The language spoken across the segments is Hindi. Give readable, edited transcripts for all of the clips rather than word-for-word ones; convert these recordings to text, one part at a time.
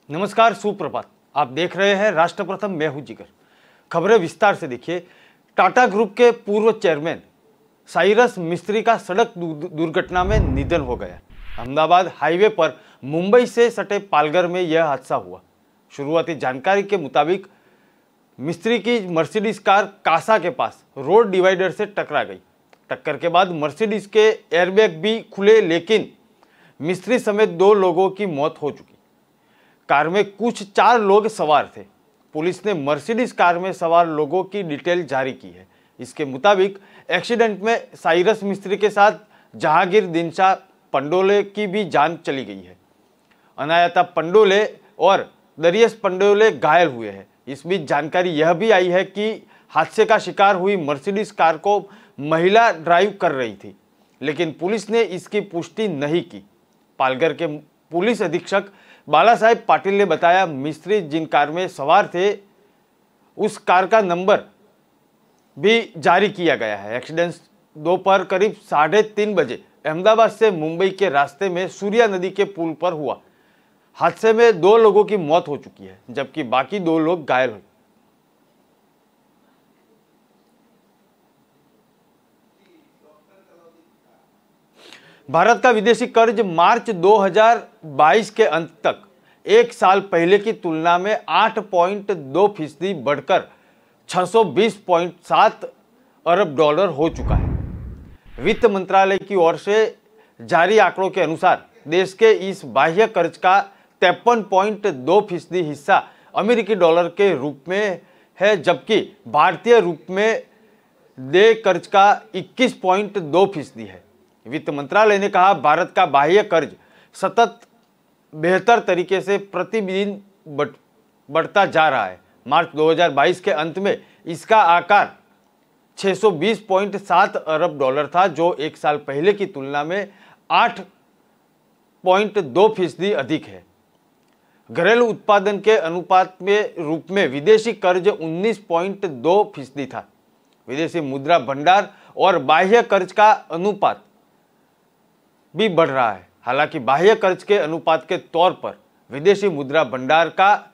नमस्कार, सुप्रभात। आप देख रहे हैं राष्ट्र प्रथम, मैं हूं जिगर। खबरें विस्तार से देखिए। टाटा ग्रुप के पूर्व चेयरमैन साइरस मिस्त्री का सड़क दुर्घटना में निधन हो गया। अहमदाबाद हाईवे पर मुंबई से सटे पालघर में यह हादसा हुआ। शुरुआती जानकारी के मुताबिक मिस्त्री की मर्सिडीज कार कासा के पास रोड डिवाइडर से टकरा गई। टक्कर के बाद मर्सिडीज के एयरबैग भी खुले, लेकिन मिस्त्री समेत 2 लोगों की मौत हो चुकी। कार में कुछ 4 लोग सवार थे। पुलिस ने मर्सिडीज कार में सवार लोगों की डिटेल जारी की है। इसके मुताबिक एक्सीडेंट में साइरस मिस्त्री के साथ जहांगीर दिनशा पंडोले की भी जान चली गई है। अनायता पंडोले और दरियस पंडोले घायल हुए हैं। इस बीच जानकारी यह भी आई है कि हादसे का शिकार हुई मर्सिडीज कार को महिला ड्राइव कर रही थी, लेकिन पुलिस ने इसकी पुष्टि नहीं की। पालघर के पुलिस अधीक्षक बाला साहेब पाटिल ने बताया, मिस्त्री जिन कार में सवार थे उस कार का नंबर भी जारी किया गया है। एक्सीडेंट दोपहर करीब 3:30 बजे अहमदाबाद से मुंबई के रास्ते में सूर्या नदी के पुल पर हुआ। हादसे में 2 लोगों की मौत हो चुकी है, जबकि बाकी 2 लोग घायल हुए। भारत का विदेशी कर्ज मार्च 2022 के अंत तक एक साल पहले की तुलना में 8.2% बढ़कर 620.7 अरब डॉलर हो चुका है। वित्त मंत्रालय की ओर से जारी आंकड़ों के अनुसार देश के इस बाह्य कर्ज का 53.2% हिस्सा अमेरिकी डॉलर के रूप में है, जबकि भारतीय रूप में देय कर्ज का 21.2% है। वित्त मंत्रालय ने कहा, भारत का बाह्य कर्ज सतत बेहतर तरीके से प्रतिदिन बढ़ता जा रहा है। मार्च 2022 के अंत में इसका आकार 620.7 अरब डॉलर था, जो एक साल पहले की तुलना में 8.2% अधिक है। घरेलू उत्पादन के अनुपात में रूप में विदेशी कर्ज 19.2% था। विदेशी मुद्रा भंडार और बाह्य कर्ज का अनुपात भी बढ़ रहा है। हालांकि बाह्य कर्ज के अनुपात के तौर पर विदेशी मुद्रा भंडार का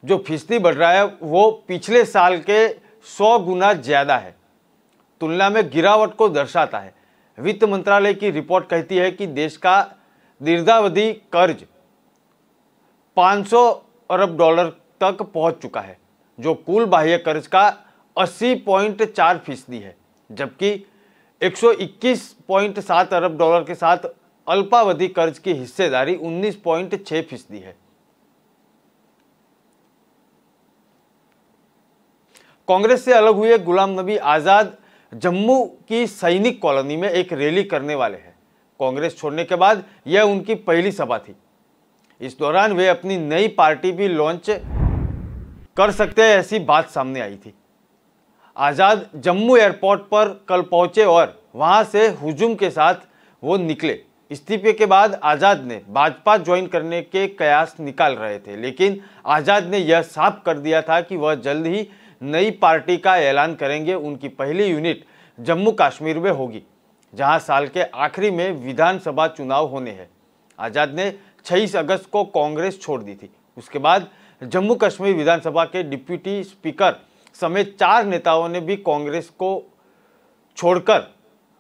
जो फीसदी बढ़ रहा है वो पिछले साल के 100 गुना ज्यादा है, तुलना में गिरावट को दर्शाता है। वित्त मंत्रालय की रिपोर्ट कहती है कि देश का दीर्घावधि कर्ज 500 अरब डॉलर तक पहुंच चुका है, जो कुल बाह्य कर्ज का 80.4% है, जबकि 121.7 अरब डॉलर के साथ अल्पावधि कर्ज की हिस्सेदारी 19.6% है। कांग्रेस से अलग हुए गुलाम नबी आजाद जम्मू की सैनिक कॉलोनी में एक रैली करने वाले हैं। कांग्रेस छोड़ने के बाद यह उनकी पहली सभा थी। इस दौरान वे अपनी नई पार्टी भी लॉन्च कर सकते हैं, ऐसी बात सामने आई थी। आजाद जम्मू एयरपोर्ट पर कल पहुंचे और वहां से हुजूम के साथ वो निकले। इस्तीफे के बाद आजाद ने भाजपा ज्वाइन करने के कयास निकाल रहे थे, लेकिन आजाद ने यह साफ कर दिया था कि वह जल्द ही नई पार्टी का ऐलान करेंगे। उनकी पहली यूनिट जम्मू कश्मीर में होगी, जहां साल के आखिरी में विधानसभा चुनाव होने हैं। आजाद ने 26 अगस्त को कांग्रेस छोड़ दी थी। उसके बाद जम्मू कश्मीर विधानसभा के डिप्टी स्पीकर समेत 4 नेताओं ने भी कांग्रेस को छोड़कर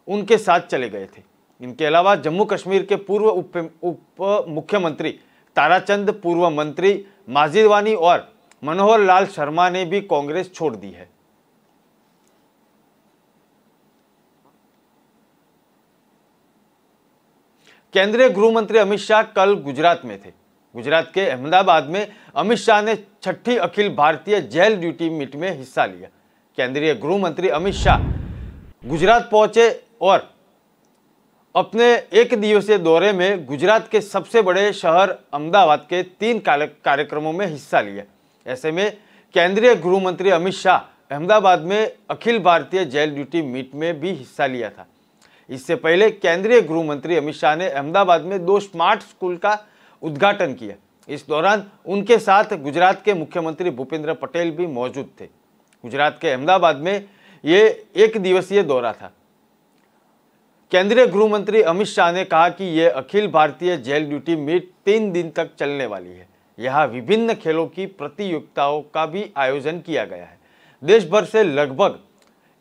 उनके साथ चले गए थे। इनके अलावा जम्मू कश्मीर के पूर्व उप मुख्यमंत्री ताराचंद, पूर्व मंत्री माजिद वानी और मनोहर लाल शर्मा ने भी कांग्रेस छोड़ दी है। केंद्रीय गृह मंत्री अमित शाह कल गुजरात में थे। गुजरात के अहमदाबाद में अमित शाह ने 6ठी Akhil Bharatiya jail duty meet में हिस्सा लिया। केंद्रीय गृह मंत्री अमित शाह गुजरात पहुंचे और अपने 1 दिवसीय दौरे में गुजरात के सबसे बड़े शहर अहमदाबाद के 3 कार्यक्रमों में हिस्सा लिया। ऐसे में केंद्रीय गृह मंत्री अमित शाह अहमदाबाद में Akhil Bharatiya jail duty meet में भी हिस्सा लिया था। इससे पहले केंद्रीय गृह मंत्री अमित शाह ने अहमदाबाद में 2 स्मार्ट स्कूल का उद्घाटन किया। इस दौरान उनके साथ गुजरात के मुख्यमंत्री भूपेंद्र पटेल भी मौजूद थे। गुजरात के अहमदाबाद में ये 1 दिवसीय दौरा था। केंद्रीय गृह मंत्री अमित शाह ने कहा कि यह Akhil Bharatiya jail duty meet 3 दिन तक चलने वाली है। यहाँ विभिन्न खेलों की प्रतियोगिताओं का भी आयोजन किया गया है। देश भर से लगभग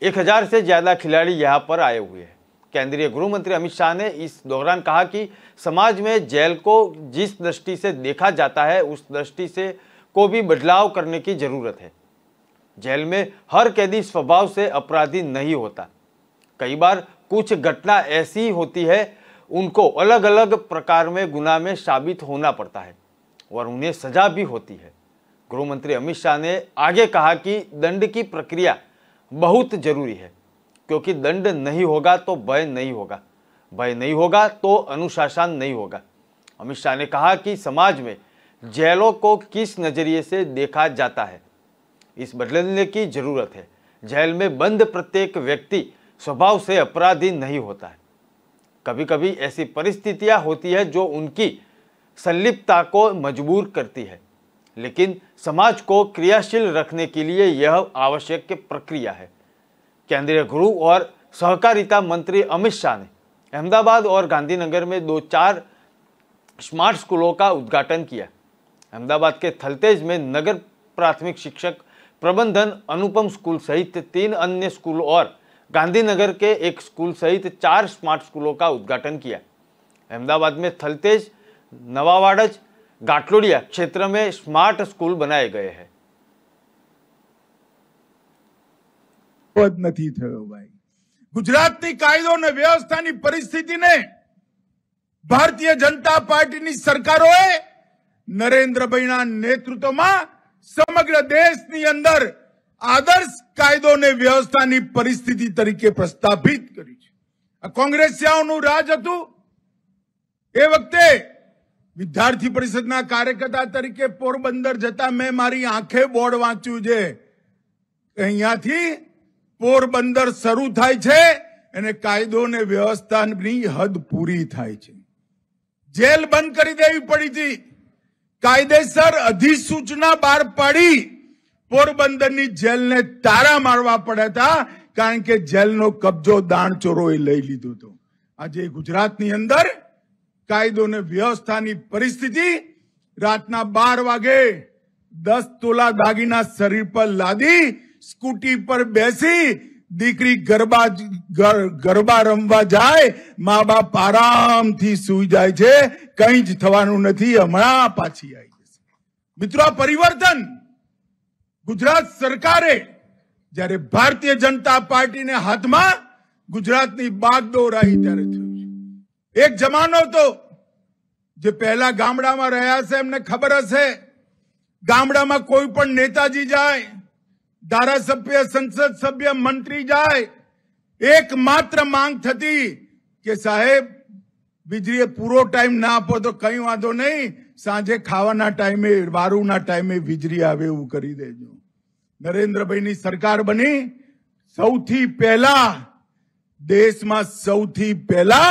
1000 से ज्यादा खिलाड़ी यहाँ पर आए हुए हैं। केंद्रीय गृह मंत्री अमित शाह ने इस दौरान कहा कि समाज में जेल को जिस दृष्टि से देखा जाता है उस दृष्टि से को भी बदलाव करने की जरूरत है। जेल में हर कैदी स्वभाव से अपराधी नहीं होता। कई बार कुछ घटना ऐसी होती है उनको अलग अलग प्रकार में गुनाह में साबित होना पड़ता है और उन्हें सजा भी होती है। गृह मंत्री अमित शाह ने आगे कहा कि दंड की प्रक्रिया बहुत जरूरी है, क्योंकि दंड नहीं होगा तो भय नहीं होगा, भय नहीं होगा तो अनुशासन नहीं होगा। अमित शाह ने कहा कि समाज में जेलों को किस नजरिए से देखा जाता है इस बदलने की जरूरत है। जेल में बंद प्रत्येक व्यक्ति स्वभाव से अपराधी नहीं होता है। कभी कभी ऐसी परिस्थितियां होती है जो उनकी संलिप्तता को मजबूर करती है, लेकिन समाज को क्रियाशील रखने के लिए यह आवश्यक प्रक्रिया है। केंद्रीय गृह और सहकारिता मंत्री अमित शाह ने अहमदाबाद और गांधीनगर में 2-4 स्मार्ट स्कूलों का उद्घाटन किया। अहमदाबाद के थलतेज में नगर प्राथमिक शिक्षक प्रबंधन अनुपम स्कूल सहित 3 अन्य स्कूल और गांधीनगर के एक स्कूल सहित 4 स्मार्ट स्कूलों का उद्घाटन किया। अहमदाबाद में थलतेज, नवावाड़ज, गाटलोडिया क्षेत्र में स्मार्ट स्कूल बनाए गए हैं। નથી થયો ભાઈ। ગુજરાતની કાયદો અને વ્યવસ્થાની પરિસ્થિતિને ભારતીય जनता પાર્ટીની સરકારોએ નરેન્દ્રભાઈના નેતૃત્વમાં સમગ્ર દેશની અંદર આદર્શ કાયદો અને વ્યવસ્થાની પરિસ્થિતિ તરીકે પ્રસ્થાપિત કરી છે। આ કોંગ્રેસિયાઓનું રાજ હતું। એ વખતે વિદ્યાર્થી પરિષદના કાર્યકર્તા તરીકે પોરબંદર જતા મેં મારી આંખે બોર્ડ વાંચ્યું છે। અહીંયાથી પોરબંદર શરૂ થાય છે અને કાયદો અને વ્યવસ્થાની હદ પૂરી થાય છે। જેલ બંધ કરી દેવી પડી હતી। કાયદેસર અધિસૂચના બહાર પાડી પોરબંદરની જેલને તારા મારવા પડ્યા હતા, કારણ કે જેલનો કબજો દાણચોરોએ લઈ લીધો હતો। આજે ગુજરાતની અંદર કાયદો અને વ્યવસ્થાની પરિસ્થિતિ રાતના 12 વાગે 10 તોલા દાગીના શરીર પર લાદી स्कूटी पर बेसी दीकरी गरबा रमवा जाए, माँ बाप आराम थी सुई जाए छे, कहीं ज थवानुं नथी, हमणां पाछी आई जशे। मित्रों, परिवर्तन गुजरात सरकारे ज्यारे भारतीय जनता पार्टी ने हाथ में गुजरातनी बागडोर आई त्यारे थयुं छे। एक जमानो तो जे पहला गामडा में रह्या छे एमने खबर हशे, गामडा में कोई पण नेताजी जाए, धारासभ्य, संसद सभ्य, मंत्री जाए, एकमात्र मांग थी कि साहेब वीजळी पूरो टाइम ना आपो तो कई वांधो नहीं, सांजे खावाना टाइमे वारूना टाइमे वीजળી आवे एवुं करी देजो। नरेंद्रभाईनी सरकार बनी, सौथी पहला देश में सौथी पहला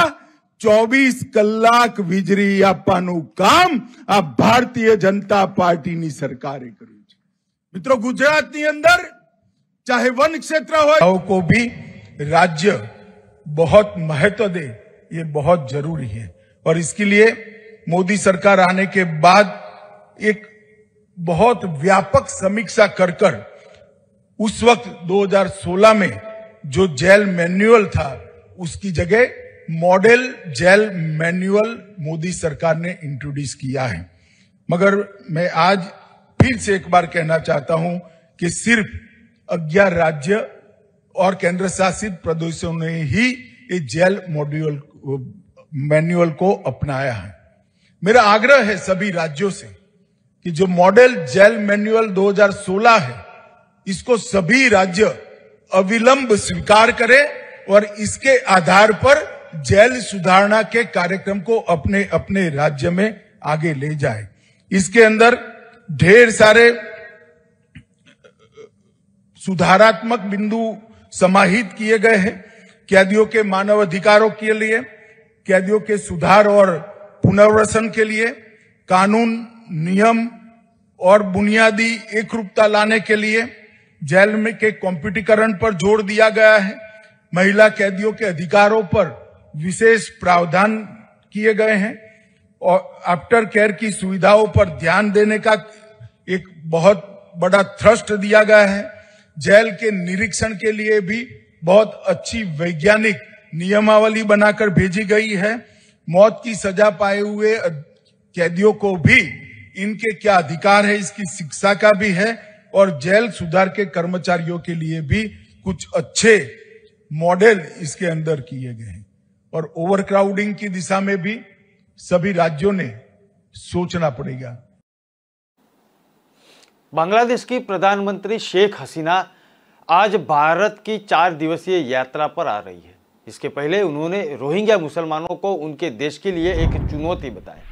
24 कलाक वीजળી आपवानुं काम आ भारतीय जनता पार्टी सरकारे कर्युं। मित्रों, गुजरात के अंदर चाहे वन क्षेत्र हो को भी राज्य बहुत महत्व दे, ये बहुत जरूरी है। और इसके लिए मोदी सरकार आने के बाद एक बहुत व्यापक समीक्षा कर उस वक्त 2016 में जो जेल मैनुअल था उसकी जगह मॉडल जेल मैनुअल मोदी सरकार ने इंट्रोड्यूस किया है। मगर मैं आज फिर से एक बार कहना चाहता हूं कि सिर्फ 11 राज्य और केंद्र शासित प्रदेशों ने ही इस जेल मैनुअल को अपनाया है। मेरा आग्रह है सभी राज्यों से कि जो मॉडल जेल मैनुअल 2016 है, इसको सभी राज्य अविलंब स्वीकार करें और इसके आधार पर जेल सुधारणा के कार्यक्रम को अपने अपने राज्य में आगे ले जाए। इसके अंदर ढेर सारे सुधारात्मक बिंदु समाहित किए गए हैं। कैदियों के मानव अधिकारों के लिए, कैदियों के सुधार और पुनर्वसन के लिए, कानून, नियम और बुनियादी एकरूपता लाने के लिए जेल में के कॉम्प्यूटरीकरण पर जोर दिया गया है। महिला कैदियों के अधिकारों पर विशेष प्रावधान किए गए हैं और आफ्टर केयर की सुविधाओं पर ध्यान देने का एक बहुत बड़ा थ्रस्ट दिया गया है। जेल के निरीक्षण के लिए भी बहुत अच्छी वैज्ञानिक नियमावली बनाकर भेजी गई है। मौत की सजा पाए हुए कैदियों को भी इनके क्या अधिकार है इसकी शिक्षा का भी है, और जेल सुधार के कर्मचारियों के लिए भी कुछ अच्छे मॉडल इसके अंदर किए गए हैं। और ओवरक्राउडिंग की दिशा में भी सभी राज्यों ने सोचना पड़ेगा। बांग्लादेश की प्रधानमंत्री शेख हसीना आज भारत की 4 दिवसीय यात्रा पर आ रही है। इसके पहले उन्होंने रोहिंग्या मुसलमानों को उनके देश के लिए एक चुनौती बताया।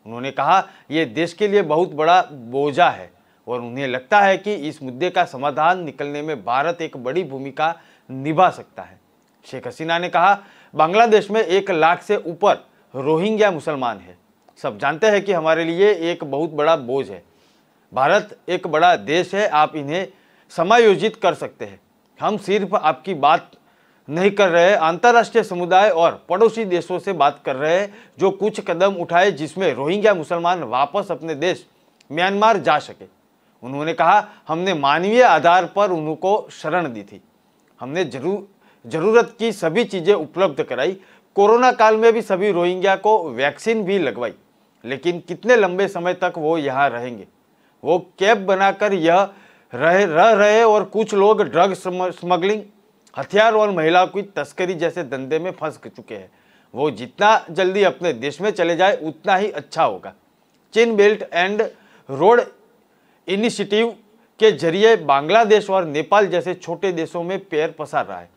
उन्होंने कहा यह देश के लिए बहुत बड़ा बोझा है और उन्हें लगता है कि इस मुद्दे का समाधान निकलने में भारत एक बड़ी भूमिका निभा सकता है। शेख हसीना ने कहा बांग्लादेश में 1 लाख से ऊपर रोहिंग्या मुसलमान हैं। सब जानते हैं कि हमारे लिए एक बहुत बड़ा बोझ है। भारत एक बड़ा देश है, आप इन्हें समायोजित कर सकते हैं। हम सिर्फ आपकी बात नहीं कर रहे, अंतर्राष्ट्रीय समुदाय और पड़ोसी देशों से बात कर रहे हैं जो कुछ कदम उठाए जिसमें रोहिंग्या मुसलमान वापस अपने देश म्यांमार जा सके। उन्होंने कहा हमने मानवीय आधार पर उनको शरण दी थी, हमने जरूरत की सभी चीजें उपलब्ध कराई। कोरोना काल में भी सभी रोहिंग्या को वैक्सीन भी लगवाई, लेकिन कितने लंबे समय तक वो यहाँ रहेंगे? वो कैंप बनाकर यह रह रहे और कुछ लोग ड्रग स्मगलिंग, हथियार और महिलाओं की तस्करी जैसे धंधे में फंस चुके हैं। वो जितना जल्दी अपने देश में चले जाए उतना ही अच्छा होगा। चीन बेल्ट एंड रोड इनिशिएटिव के जरिए बांग्लादेश और नेपाल जैसे छोटे देशों में पैर पसार रहा है।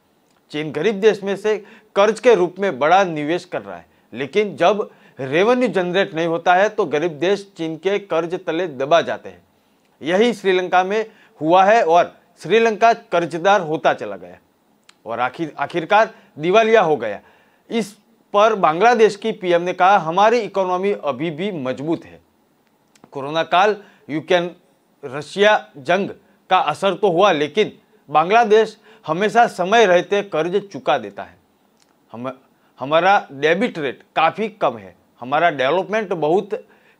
चीन गरीब देश में से कर्ज के रूप में बड़ा निवेश कर रहा है, लेकिन जब रेवेन्यू जनरेट नहीं होता है तो गरीब देश चीन के कर्ज तले दबा जाते हैं। यही श्रीलंका में हुआ है और श्रीलंका कर्जदार होता चला गया और आखिरकार दिवालिया हो गया। इस पर बांग्लादेश की पीएम ने कहा हमारी इकोनॉमी अभी भी मजबूत है। कोरोना काल, यूक्रेन रशिया जंग का असर तो हुआ, लेकिन बांग्लादेश हमेशा समय रहते कर्ज चुका देता है। हमारा डेबिट रेट काफ़ी कम है, हमारा डेवलपमेंट बहुत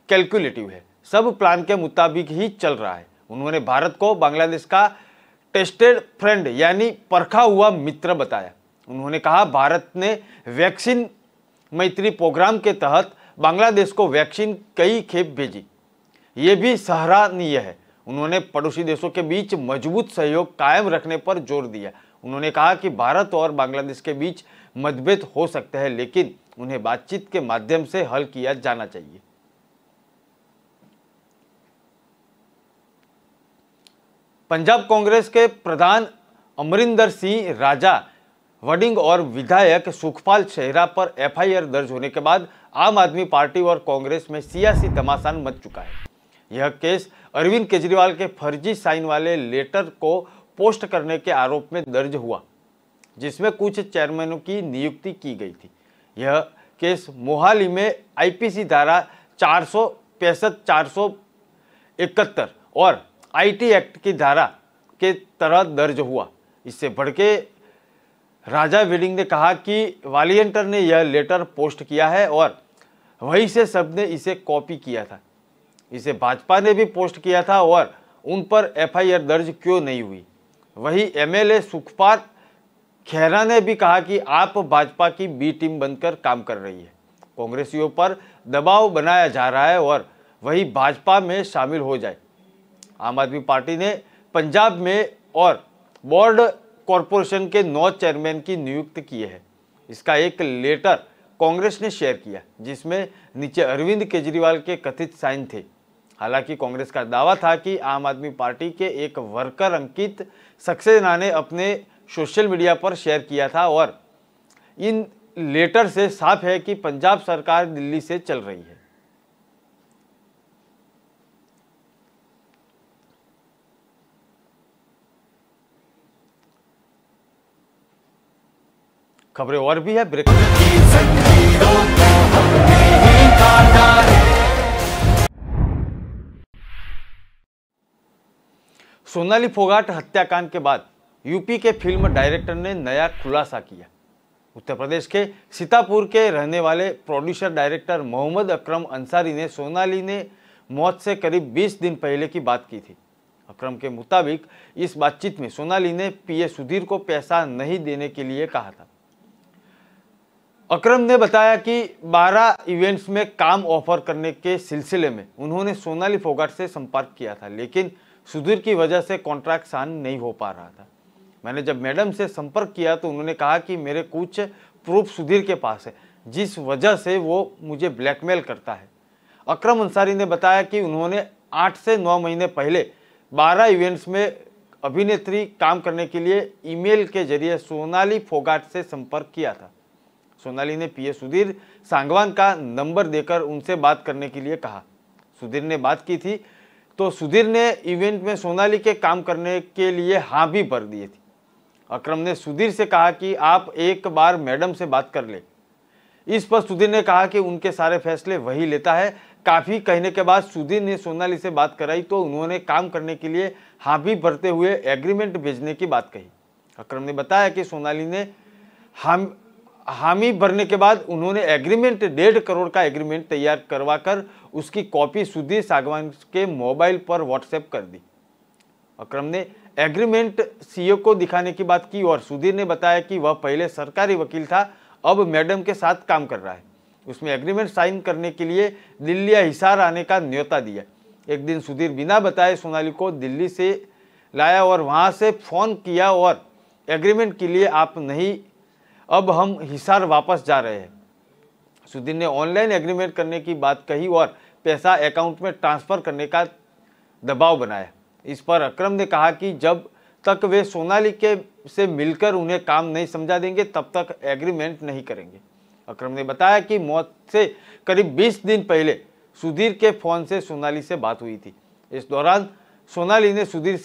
कैलकुलेटिव है, सब प्लान के मुताबिक ही चल रहा है। उन्होंने भारत को बांग्लादेश का टेस्टेड फ्रेंड यानी परखा हुआ मित्र बताया। उन्होंने कहा भारत ने वैक्सीन मैत्री प्रोग्राम के तहत बांग्लादेश को वैक्सीन कई खेप भेजी, ये भी सराहनीय है। उन्होंने पड़ोसी देशों के बीच मजबूत सहयोग कायम रखने पर जोर दिया। उन्होंने कहा कि भारत और बांग्लादेश के बीच मतभेद हो सकते हैं, लेकिन उन्हें बातचीत के माध्यम से हल किया जाना चाहिए। पंजाब कांग्रेस के प्रधान अमरिंदर सिंह राजा वडिंग और विधायक सुखपाल शेहरा पर एफआईआर दर्ज होने के बाद आम आदमी पार्टी और कांग्रेस में सियासी घमासान मच चुका है। यह केस अरविंद केजरीवाल के फर्जी साइन वाले लेटर को पोस्ट करने के आरोप में दर्ज हुआ, जिसमें कुछ चेयरमैनों की नियुक्ति की गई थी। यह केस मोहाली में आईपीसी धारा 465, 471 और आईटी एक्ट की धारा के तहत दर्ज हुआ। इससे भड़के राजा वेडिंग ने कहा कि वॉलंटियर ने यह लेटर पोस्ट किया है और वहीं से सबने इसे कॉपी किया था। इसे भाजपा ने भी पोस्ट किया था और उन पर एफआईआर दर्ज क्यों नहीं हुई। वहीं एमएलए सुखपाल खेरा ने भी कहा कि आप भाजपा की बी टीम बनकर काम कर रही है, कांग्रेसियों पर दबाव बनाया जा रहा है और वही भाजपा में शामिल हो जाए। आम आदमी पार्टी ने पंजाब में और बोर्ड कॉरपोरेशन के 9 चेयरमैन की नियुक्ति की है। इसका एक लेटर कांग्रेस ने शेयर किया, जिसमें नीचे अरविंद केजरीवाल के कथित साइन थे। हालांकि कांग्रेस का दावा था कि आम आदमी पार्टी के एक वर्कर अंकित सक्सेना ने अपने सोशल मीडिया पर शेयर किया था और इन लेटर से साफ है कि पंजाब सरकार दिल्ली से चल रही है। खबरें और भी है, ब्रेक। सोनाली फोगाट हत्याकांड के बाद यूपी के फिल्म डायरेक्टर ने नया खुलासा किया। उत्तर प्रदेश के सीतापुर के रहने वाले प्रोड्यूसर डायरेक्टर मोहम्मद अकरम अंसारी ने सोनाली ने मौत से करीब 20 दिन पहले की बात की थी। अकरम के मुताबिक इस बातचीत में सोनाली ने पीए सुधीर को पैसा नहीं देने के लिए कहा था। अकरम ने बताया कि 12 इवेंट्स में काम ऑफर करने के सिलसिले में उन्होंने सोनाली फोगाट से संपर्क किया था, लेकिन सुधीर की वजह से कॉन्ट्रैक्ट साइन नहीं हो पा रहा था। मैंने जब मैडम से संपर्क किया तो उन्होंने कहा कि मेरे कुछ प्रूफ सुधीर के पास है, जिस वजह से वो मुझे ब्लैकमेल करता है। अकरम अंसारी ने बताया कि उन्होंने 8 से 9 महीने पहले 12 इवेंट्स में अभिनेत्री काम करने के लिए ईमेल के जरिए सोनाली फोगाट से संपर्क किया था। सोनाली ने पीए सुधीर सांगवान का नंबर देकर उनसे बात करने के लिए कहा। सुधीर ने बात की थी तो सुधीर ने इवेंट में सोनाली के काम करने के लिए हाँ भी भर दिए थी। अकरम ने सुधीर से कहा कि आप एक बार मैडम से बात कर ले। इस पर सुधीर ने कहा कि उनके सारे फैसले वही लेता है। काफी कहने के बाद सुधीर ने सोनाली से बात कराई तो उन्होंने काम करने के लिए हाँ भी भरते हुए एग्रीमेंट भेजने की बात कही। अकरम ने बताया कि सोनाली ने हामी भरने के बाद उन्होंने एग्रीमेंट 1.5 करोड़ का एग्रीमेंट तैयार करवाकर उसकी कॉपी सुधीर सांगवान के मोबाइल पर व्हाट्सएप कर दी। अकरम ने एग्रीमेंट सीओ को दिखाने की बात की और सुधीर ने बताया कि वह पहले सरकारी वकील था, अब मैडम के साथ काम कर रहा है। उसमें एग्रीमेंट साइन करने के लिए दिल्ली या हिसार आने का न्योता दिया। एक दिन सुधीर बिना बताए सोनाली को दिल्ली से लाया और वहां से फोन किया और एग्रीमेंट के लिए आप नहीं, अब हम हिसार वापस जा रहे हैं। सुधीर ने ऑनलाइन एग्रीमेंट करने की बात कही और पैसा अकाउंट में ट्रांसफर करने का दबाव बनाया। इस पर अकरम ने कहा कि जब तक वे सोनाली के से मिलकर उन्हें काम नहीं समझा देंगे तब तक एग्रीमेंट नहीं करेंगे। अकरम ने बताया कि मौत से करीब 20 दिन पहले सुधीर के फोन से सोनाली से बात हुई थी। इस दौरान सोनाली ने सुधीर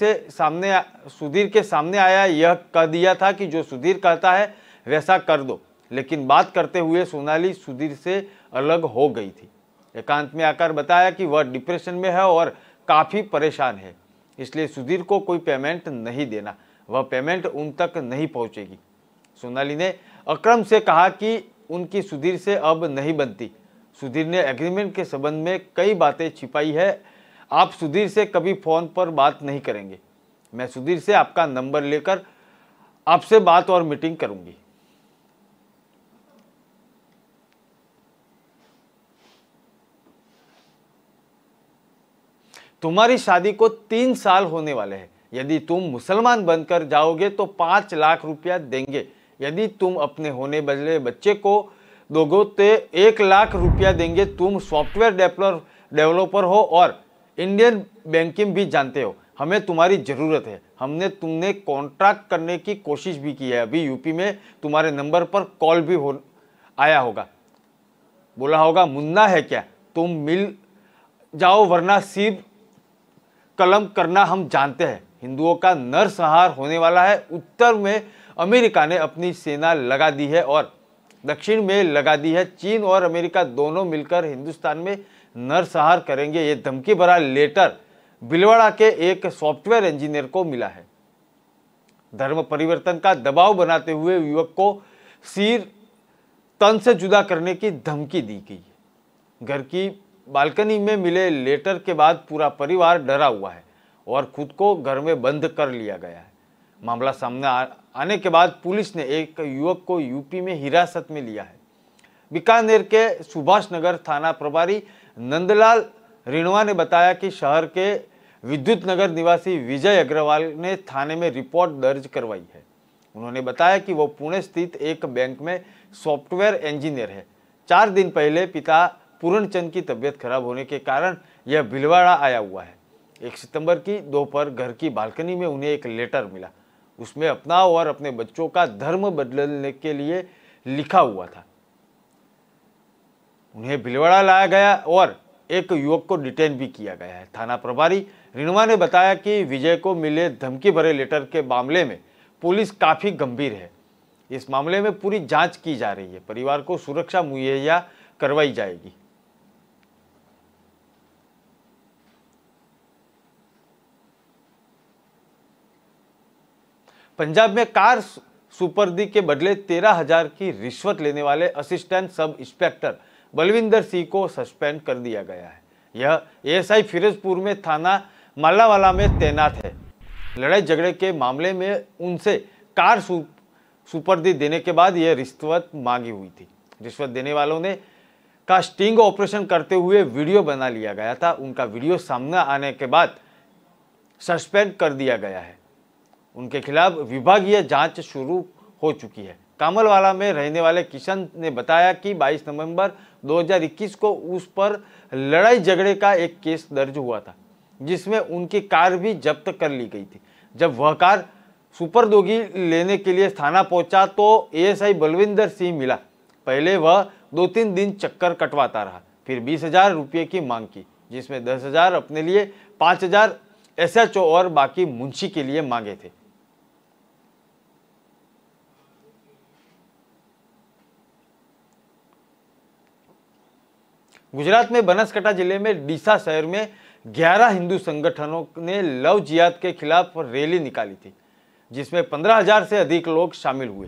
के सामने आया यह कह दिया था कि जो सुधीर कहता है वैसा कर दो, लेकिन बात करते हुए सोनाली सुधीर से अलग हो गई थी। एकांत में आकर बताया कि वह डिप्रेशन में है और काफी परेशान है, इसलिए सुधीर को कोई पेमेंट नहीं देना, वह पेमेंट उन तक नहीं पहुंचेगी। सोनाली ने अकरम से कहा कि उनकी सुधीर से अब नहीं बनती। सुधीर ने एग्रीमेंट के संबंध में कई बातें छिपाई है। आप सुधीर से कभी फोन पर बात नहीं करेंगे। मैं सुधीर से आपका नंबर लेकर आपसे बात और मीटिंग करूंगी। तुम्हारी शादी को 3 साल होने वाले हैं। यदि तुम मुसलमान बनकर जाओगे तो 5 लाख रुपया देंगे। यदि तुम अपने होने वाले बच्चे को दोगे तो 1 लाख रुपया देंगे। तुम सॉफ्टवेयर डेवलपर हो और इंडियन बैंकिंग भी जानते हो। हमें तुम्हारी जरूरत है। हमने तुमने कॉन्ट्रैक्ट करने की कोशिश भी की है। अभी यूपी में तुम्हारे नंबर पर कॉल भी आया होगा। बोला होगा मुन्ना है क्या, तुम मिल जाओ वरना सिर कलम करना हम जानते हैं। हिंदुओं का नरसंहार होने वाला है। उत्तर में अमेरिका ने अपनी सेना लगा दी है और दक्षिण में लगा दी है। चीन और अमेरिका दोनों मिलकर हिंदुस्तान में नरसंहार करेंगे। ये धमकी भरा लेटर भीलवाड़ा के एक सॉफ्टवेयर इंजीनियर को मिला है। धर्म परिवर्तन का दबाव बनाते हुए युवक को सिर तन से जुदा करने की धमकी दी गई है। घर की बालकनी में मिले लेटर के बाद पूरा परिवार डरा हुआ है और खुद को घर में बंद कर लिया गया है। मामला सामने आने के बाद पुलिस ने एक युवक को यूपी में हिरासत में लिया है। बीकानेर के सुभाष नगर थाना प्रभारी नंदलाल रिणवा ने बताया कि शहर के विद्युत नगर निवासी विजय अग्रवाल ने थाने में रिपोर्ट दर्ज करवाई है। उन्होंने बताया कि वो पुणे स्थित एक बैंक में सॉफ्टवेयर इंजीनियर है। 4 दिन पहले पिता पूर्णचंद की तबीयत खराब होने के कारण यह भीलवाड़ा आया हुआ है। 1 सितंबर की दोपहर घर की बालकनी में उन्हें एक लेटर मिला। उसमें अपना और अपने बच्चों का धर्म बदलने के लिए लिखा हुआ था। उन्हें भीलवाड़ा लाया गया और एक युवक को डिटेन भी किया गया है। थाना प्रभारी रिणवा ने बताया कि विजय को मिले धमकी भरे लेटर के मामले में पुलिस काफी गंभीर है। इस मामले में पूरी जांच की जा रही है। परिवार को सुरक्षा मुहैया करवाई जाएगी। पंजाब में कार सुपर्दी के बदले 13,000 की रिश्वत लेने वाले assistant sub inspector Balwinder Singh को सस्पेंड कर दिया गया है। यह एएसआई फिरोजपुर में थाना मालावाला में तैनात है। लड़ाई झगड़े के मामले में उनसे कार सुपर्दी देने के बाद यह रिश्वत मांगी हुई थी। रिश्वत देने वालों ने का स्टिंग ऑपरेशन करते हुए वीडियो बना लिया गया था। उनका वीडियो सामने आने के बाद सस्पेंड कर दिया गया है। उनके खिलाफ विभागीय जांच शुरू हो चुकी है। कामलवाला में रहने वाले किशन ने बताया कि 22 नवंबर 2021 को उस पर लड़ाई झगड़े का एक केस दर्ज हुआ था, जिसमें उनकी कार भी जब्त कर ली गई थी। जब वह कार सुपुर्दगी लेने के लिए थाना पहुंचा तो एएसआई बलविंदर सिंह मिला। पहले वह 2-3 दिन चक्कर कटवाता रहा, फिर 20,000 रुपये की मांग की, जिसमें 10,000 अपने लिए, 5,000 एसएचओ और बाकी मुंशी के लिए मांगे थे। गुजरात में बनासकांठा जिले में डीसा शहर में 11 हिंदू संगठनों ने लव जिहाद के खिलाफ रैली निकाली थी, जिसमें 15,000 से अधिक लोग शामिल हुए।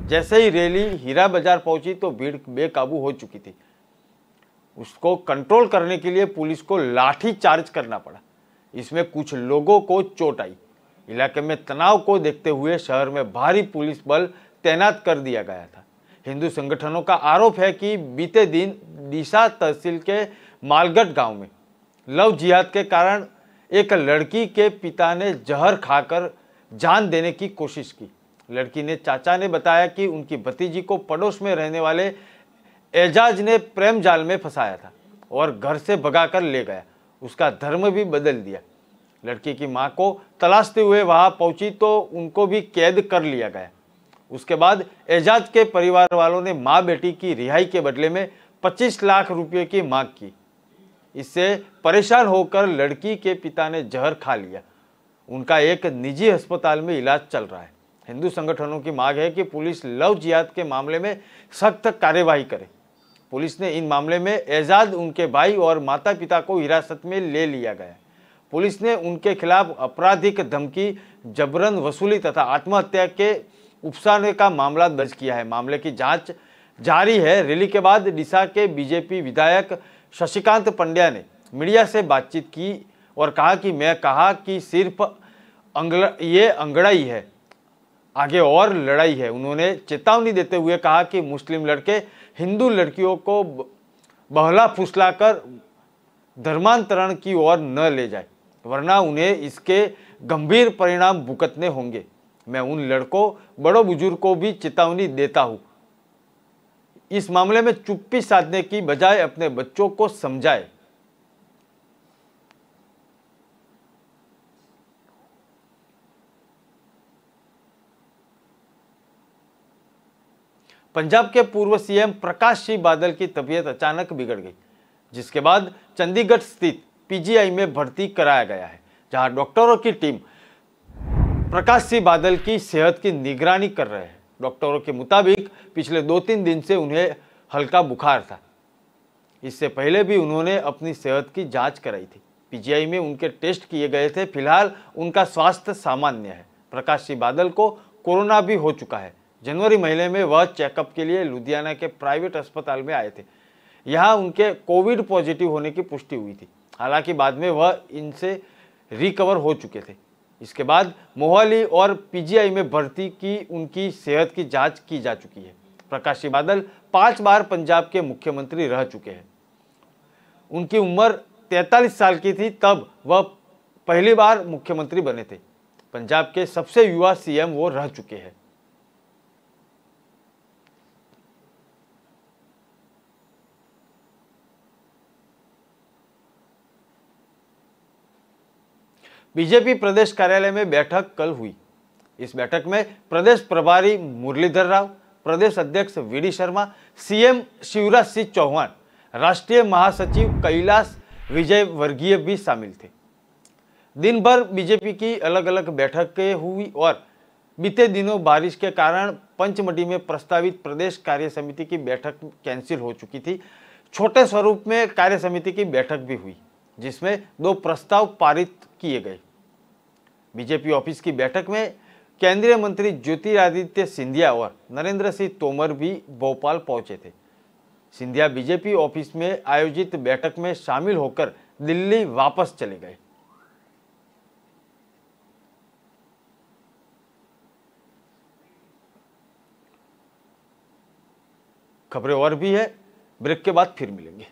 जैसे ही रैली हीरा बाजार पहुंची तो भीड़ बेकाबू हो चुकी थी। उसको कंट्रोल करने के लिए पुलिस को लाठी चार्ज करना पड़ा। इसमें कुछ लोगों को चोट आई। इलाके में तनाव को देखते हुए शहर में भारी पुलिस बल तैनात कर दिया गया था। हिंदू संगठनों का आरोप है कि बीते दिन डीसा तहसील के मालगढ़ गांव में लव जिहाद के कारण एक लड़की के पिता ने जहर खाकर जान देने की कोशिश की। लड़की ने चाचा ने बताया कि उनकी भतीजी को पड़ोस में रहने वाले एजाज ने प्रेम जाल में फंसाया था और घर से भगाकर ले गया। उसका धर्म भी बदल दिया। लड़की की मां को तलाशते हुए वहां पहुंची तो उनको भी कैद कर लिया गया। उसके बाद एजाज के परिवार वालों ने मां बेटी की रिहाई के बदले में 25 लाख रुपए की मांग की। इससे परेशान होकर लड़की के पिता ने जहर खा लिया। उनका एक निजी अस्पताल में इलाज चल रहा है। हिंदू संगठनों की मांग है कि पुलिस लव जिहाद के मामले में सख्त कार्यवाही करे। पुलिस ने इन मामले में एजाज, उनके भाई और माता पिता को हिरासत में ले लिया गया। पुलिस ने उनके खिलाफ आपराधिक धमकी, जबरन वसूली तथा आत्महत्या के उकसाने का मामला दर्ज किया है। मामले की जांच जारी है। रैली के बाद डीसा के बीजेपी विधायक शशिकांत पंड्या ने मीडिया से बातचीत की और कहा कि मैं कहा कि सिर्फ ये अंगड़ाई है, आगे और लड़ाई है। उन्होंने चेतावनी देते हुए कहा कि मुस्लिम लड़के हिंदू लड़कियों को बहला फुसलाकर धर्मांतरण की ओर न ले जाए, वरना उन्हें इसके गंभीर परिणाम भुगतने होंगे। मैं उन लड़कों, बड़ों बुजुर्ग को भी चेतावनी देता हूं, इस मामले में चुप्पी साधने की बजाय अपने बच्चों को समझाए। पंजाब के पूर्व सीएम प्रकाश सिंह बादल की तबीयत अचानक बिगड़ गई, जिसके बाद चंडीगढ़ स्थित पीजीआई में भर्ती कराया गया है, जहां डॉक्टरों की टीम प्रकाश सिंह बादल की सेहत की निगरानी कर रहे हैं। डॉक्टरों के मुताबिक पिछले 2-3 दिन से उन्हें हल्का बुखार था। इससे पहले भी उन्होंने अपनी सेहत की जांच कराई थी। पीजीआई में उनके टेस्ट किए गए थे। फिलहाल उनका स्वास्थ्य सामान्य है। प्रकाश सिंह बादल को कोरोना भी हो चुका है। जनवरी महीने में वह चेकअप के लिए लुधियाना के प्राइवेट अस्पताल में आए थे। यहाँ उनके कोविड पॉजिटिव होने की पुष्टि हुई थी। हालांकि बाद में वह इनसे रिकवर हो चुके थे। इसके बाद मोहाली और पीजीआई में भर्ती की उनकी सेहत की जांच की जा चुकी है। प्रकाश सिंह बादल 5 बार पंजाब के मुख्यमंत्री रह चुके हैं। उनकी उम्र 43 साल की थी तब वह पहली बार मुख्यमंत्री बने थे। पंजाब के सबसे युवा सीएम वो रह चुके हैं। बीजेपी प्रदेश कार्यालय में बैठक कल हुई। इस बैठक में प्रदेश प्रभारी मुरलीधर राव, प्रदेश अध्यक्ष वीडी शर्मा, सीएम शिवराज सिंह चौहान, राष्ट्रीय महासचिव कैलाश विजयवर्गीय भी शामिल थे। दिन भर बीजेपी की अलग अलग बैठकें हुई और बीते दिनों बारिश के कारण पंचमढ़ी में प्रस्तावित प्रदेश कार्य समिति की बैठक कैंसिल हो चुकी थी। छोटे स्वरूप में कार्य समिति की बैठक भी हुई, जिसमें 2 प्रस्ताव पारित किए गए। बीजेपी ऑफिस की बैठक में केंद्रीय मंत्री ज्योतिरादित्य सिंधिया और नरेंद्र सिंह तोमर भी भोपाल पहुंचे थे। सिंधिया बीजेपी ऑफिस में आयोजित बैठक में शामिल होकर दिल्ली वापस चले गए। खबरें और भी है, ब्रेक के बाद फिर मिलेंगे।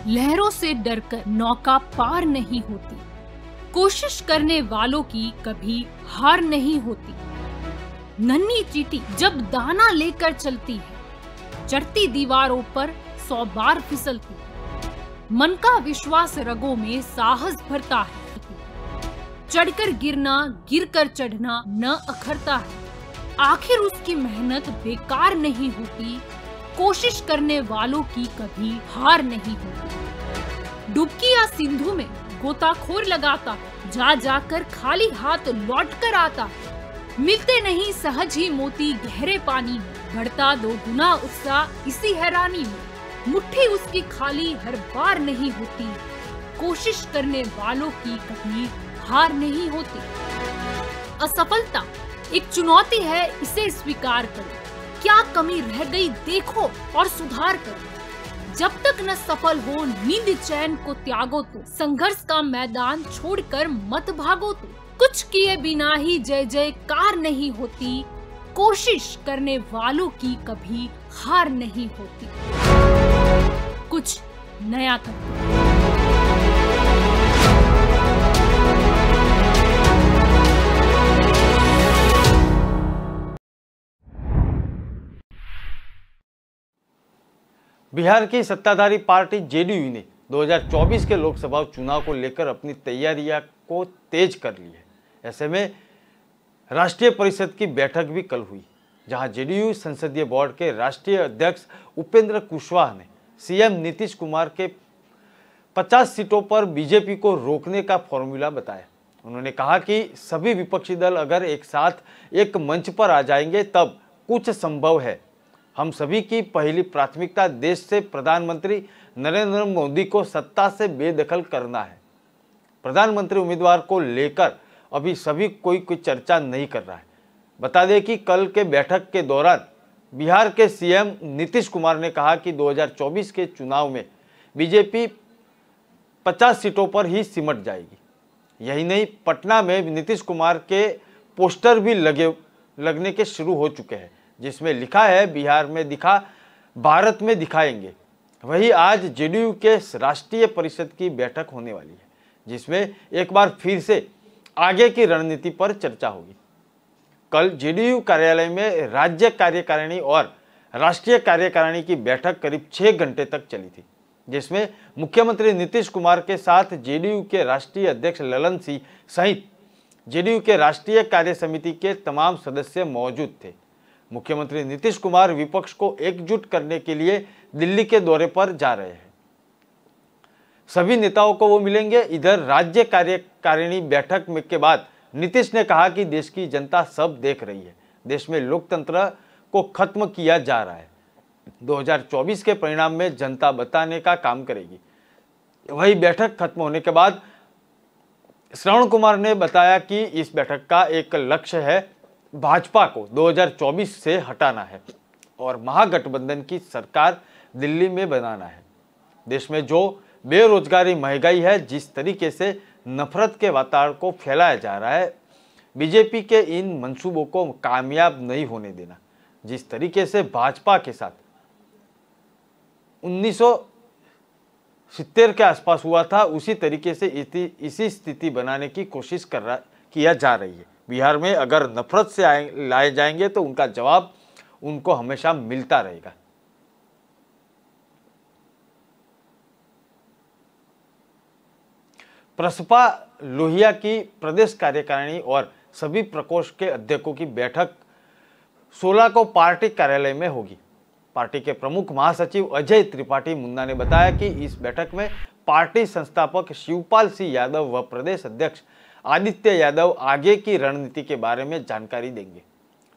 लहरों से डरकर नौका पार नहीं होती, कोशिश करने वालों की कभी हार नहीं होती। नन्ही चींटी जब दाना लेकर चलती है, चढ़ती दीवारों पर 100 बार फिसलती है। मन का विश्वास रगों में साहस भरता है, चढ़कर गिरना गिरकर चढ़ना न अखरता है। आखिर उसकी मेहनत बेकार नहीं होती, कोशिश करने वालों की कभी हार नहीं होती। डुबकी या सिंधु में गोताखोर लगाता, जा जाकर खाली हाथ लौट कर आता। मिलते नहीं सहज ही मोती गहरे पानी में, बढ़ता 2 गुना उत्साह इसी हैरानी में। मुट्ठी उसकी खाली हर बार नहीं होती, कोशिश करने वालों की कभी हार नहीं होती। असफलता एक चुनौती है, इसे स्वीकार करो। क्या कमी रह गई देखो और सुधार करो। जब तक न सफल हो नींद चैन को त्यागो तो, संघर्ष का मैदान छोड़कर मत भागो तो। कुछ किए बिना ही जय जयकार नहीं होती, कोशिश करने वालों की कभी हार नहीं होती। कुछ नया करो। बिहार की सत्ताधारी पार्टी जेडीयू ने 2024 के लोकसभा चुनाव को लेकर अपनी तैयारियां को तेज कर ली है। ऐसे में राष्ट्रीय परिषद की बैठक भी कल हुई, जहां जेडीयू संसदीय बोर्ड के राष्ट्रीय अध्यक्ष उपेंद्र कुशवाहा ने सीएम नीतीश कुमार के 50 सीटों पर बीजेपी को रोकने का फॉर्मूला बताया। उन्होंने कहा कि सभी विपक्षी दल अगर एक साथ एक मंच पर आ जाएंगे तब कुछ संभव है। हम सभी की पहली प्राथमिकता देश से प्रधानमंत्री नरेंद्र मोदी को सत्ता से बेदखल करना है। प्रधानमंत्री उम्मीदवार को लेकर अभी सभी कोई चर्चा नहीं कर रहा है। बता दें कि कल के बैठक के दौरान बिहार के सीएम नीतीश कुमार ने कहा कि 2024 के चुनाव में बीजेपी 50 सीटों पर ही सिमट जाएगी। यही नहीं, पटना में नीतीश कुमार के पोस्टर भी लगने के शुरू हो चुके हैं, जिसमें लिखा है बिहार में दिखा, भारत में दिखाएंगे। वही आज जेडीयू के राष्ट्रीय परिषद की बैठक होने वाली है, जिसमें एक बार फिर से आगे की रणनीति पर चर्चा होगी। कल जेडीयू कार्यालय में राज्य कार्यकारिणी और राष्ट्रीय कार्यकारिणी की बैठक करीब 6 घंटे तक चली थी, जिसमें मुख्यमंत्री नीतीश कुमार के साथ जेडीयू के राष्ट्रीय अध्यक्ष ललन सिंह सहित जेडीयू के राष्ट्रीय कार्य समिति के तमाम सदस्य मौजूद थे। मुख्यमंत्री नीतीश कुमार विपक्ष को एकजुट करने के लिए दिल्ली के दौरे पर जा रहे हैं। सभी नेताओं को वो मिलेंगे। इधर राज्य कार्यकारिणी बैठक में के बाद नीतीश ने कहा कि देश की जनता सब देख रही है, देश में लोकतंत्र को खत्म किया जा रहा है। 2024 के परिणाम में जनता बताने का काम करेगी। वही बैठक खत्म होने के बाद श्रवण कुमार ने बताया कि इस बैठक का एक लक्ष्य है, भाजपा को 2024 से हटाना है और महागठबंधन की सरकार दिल्ली में बनाना है। देश में जो बेरोजगारी, महंगाई है, जिस तरीके से नफरत के वातावरण को फैलाया जा रहा है, बीजेपी के इन मंसूबों को कामयाब नहीं होने देना। जिस तरीके से भाजपा के साथ 1970 के आसपास हुआ था, उसी तरीके से इसी स्थिति बनाने की कोशिश किया जा रही है। बिहार में अगर नफरत से लाए जाएंगे तो उनका जवाब उनको हमेशा मिलता रहेगा। प्रसपा लोहिया की प्रदेश कार्यकारिणी और सभी प्रकोष्ठ के अध्यक्षों की बैठक 16 को पार्टी कार्यालय में होगी। पार्टी के प्रमुख महासचिव अजय त्रिपाठी मुन्ना ने बताया कि इस बैठक में पार्टी संस्थापक शिवपाल सिंह यादव व प्रदेश अध्यक्ष आदित्य यादव आगे की रणनीति के बारे में जानकारी देंगे।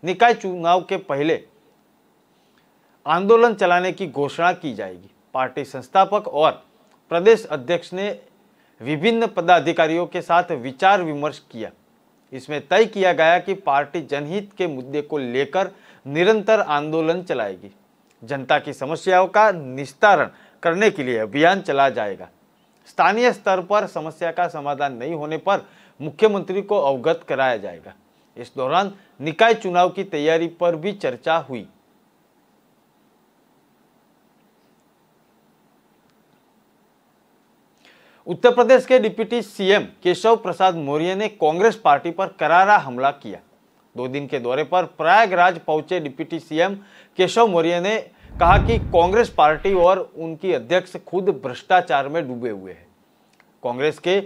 निकाय चुनाव के पहले आंदोलन चलाने की घोषणा की जाएगी। पार्टी संस्थापक और प्रदेश अध्यक्ष ने विभिन्न पदाधिकारियों के साथ विचार विमर्श किया। इसमें तय किया गया कि पार्टी जनहित के मुद्दे को लेकर निरंतर आंदोलन चलाएगी। जनता की समस्याओं का निस्तारण करने के लिए अभियान चला जाएगा। स्थानीय स्तर पर समस्या का समाधान नहीं होने पर मुख्यमंत्री को अवगत कराया जाएगा। इस दौरान निकाय चुनाव की तैयारी पर भी चर्चा हुई। उत्तर प्रदेश के डिप्टी सीएम केशव प्रसाद मौर्य ने कांग्रेस पार्टी पर करारा हमला किया। 2 दिन के दौरे पर प्रयागराज पहुंचे डिप्टी सीएम केशव मौर्य ने कहा कि कांग्रेस पार्टी और उनकी अध्यक्ष खुद भ्रष्टाचार में डूबे हुए हैं। कांग्रेस के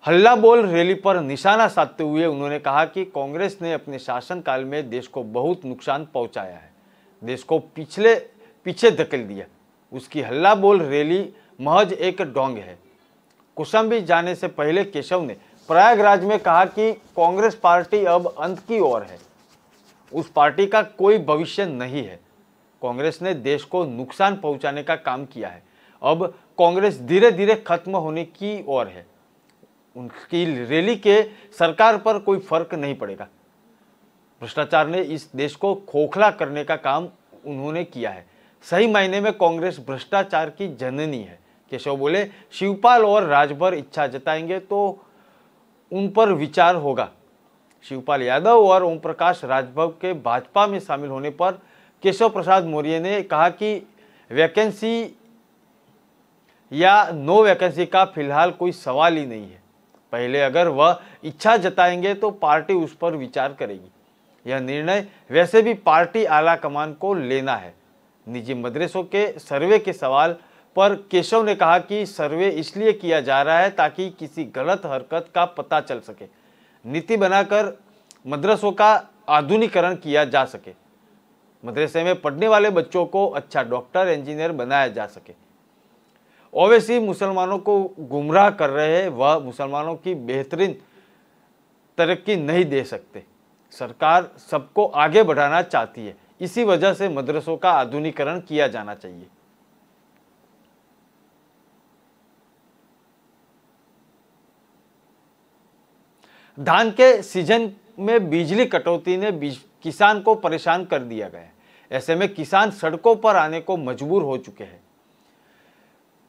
हल्ला बोल रैली पर निशाना साधते हुए उन्होंने कहा कि कांग्रेस ने अपने शासनकाल में देश को बहुत नुकसान पहुंचाया है, देश को पीछे धकेल दिया। उसकी हल्ला बोल रैली महज एक ढोंग है। कौशाम्बी जाने से पहले केशव ने प्रयागराज में कहा कि कांग्रेस पार्टी अब अंत की ओर है, उस पार्टी का कोई भविष्य नहीं है। कांग्रेस ने देश को नुकसान पहुंचाने का काम किया है, अब कांग्रेस धीरे धीरे खत्म होने की ओर है। उनकी रैली के सरकार पर कोई फर्क नहीं पड़ेगा। भ्रष्टाचार ने इस देश को खोखला करने का काम उन्होंने किया है। सही मायने में कांग्रेस भ्रष्टाचार की जननी है। केशव बोले, शिवपाल और राजभर इच्छा जताएंगे तो उन पर विचार होगा। शिवपाल यादव और ओम प्रकाश राजभर के भाजपा में शामिल होने पर केशव प्रसाद मौर्य ने कहा कि वैकेंसी या नो वैकेंसी का फिलहाल कोई सवाल ही नहीं है। पहले अगर वह इच्छा जताएंगे तो पार्टी उस पर विचार करेगी। यह निर्णय वैसे भी पार्टी आला कमान को लेना है। निजी मदरसों के सर्वे के सवाल पर केशव ने कहा कि सर्वे इसलिए किया जा रहा है ताकि किसी गलत हरकत का पता चल सके, नीति बनाकर मदरसों का आधुनिकीकरण किया जा सके, मदरसे में पढ़ने वाले बच्चों को अच्छा डॉक्टर इंजीनियर बनाया जा सके। ओवैसी मुसलमानों को गुमराह कर रहे हैं, वह मुसलमानों की बेहतरीन तरक्की नहीं दे सकते। सरकार सबको आगे बढ़ाना चाहती है, इसी वजह से मदरसों का आधुनिकीकरण किया जाना चाहिए। धान के सीजन में बिजली कटौती ने किसान को परेशान कर दिया गया है। ऐसे में किसान सड़कों पर आने को मजबूर हो चुके हैं।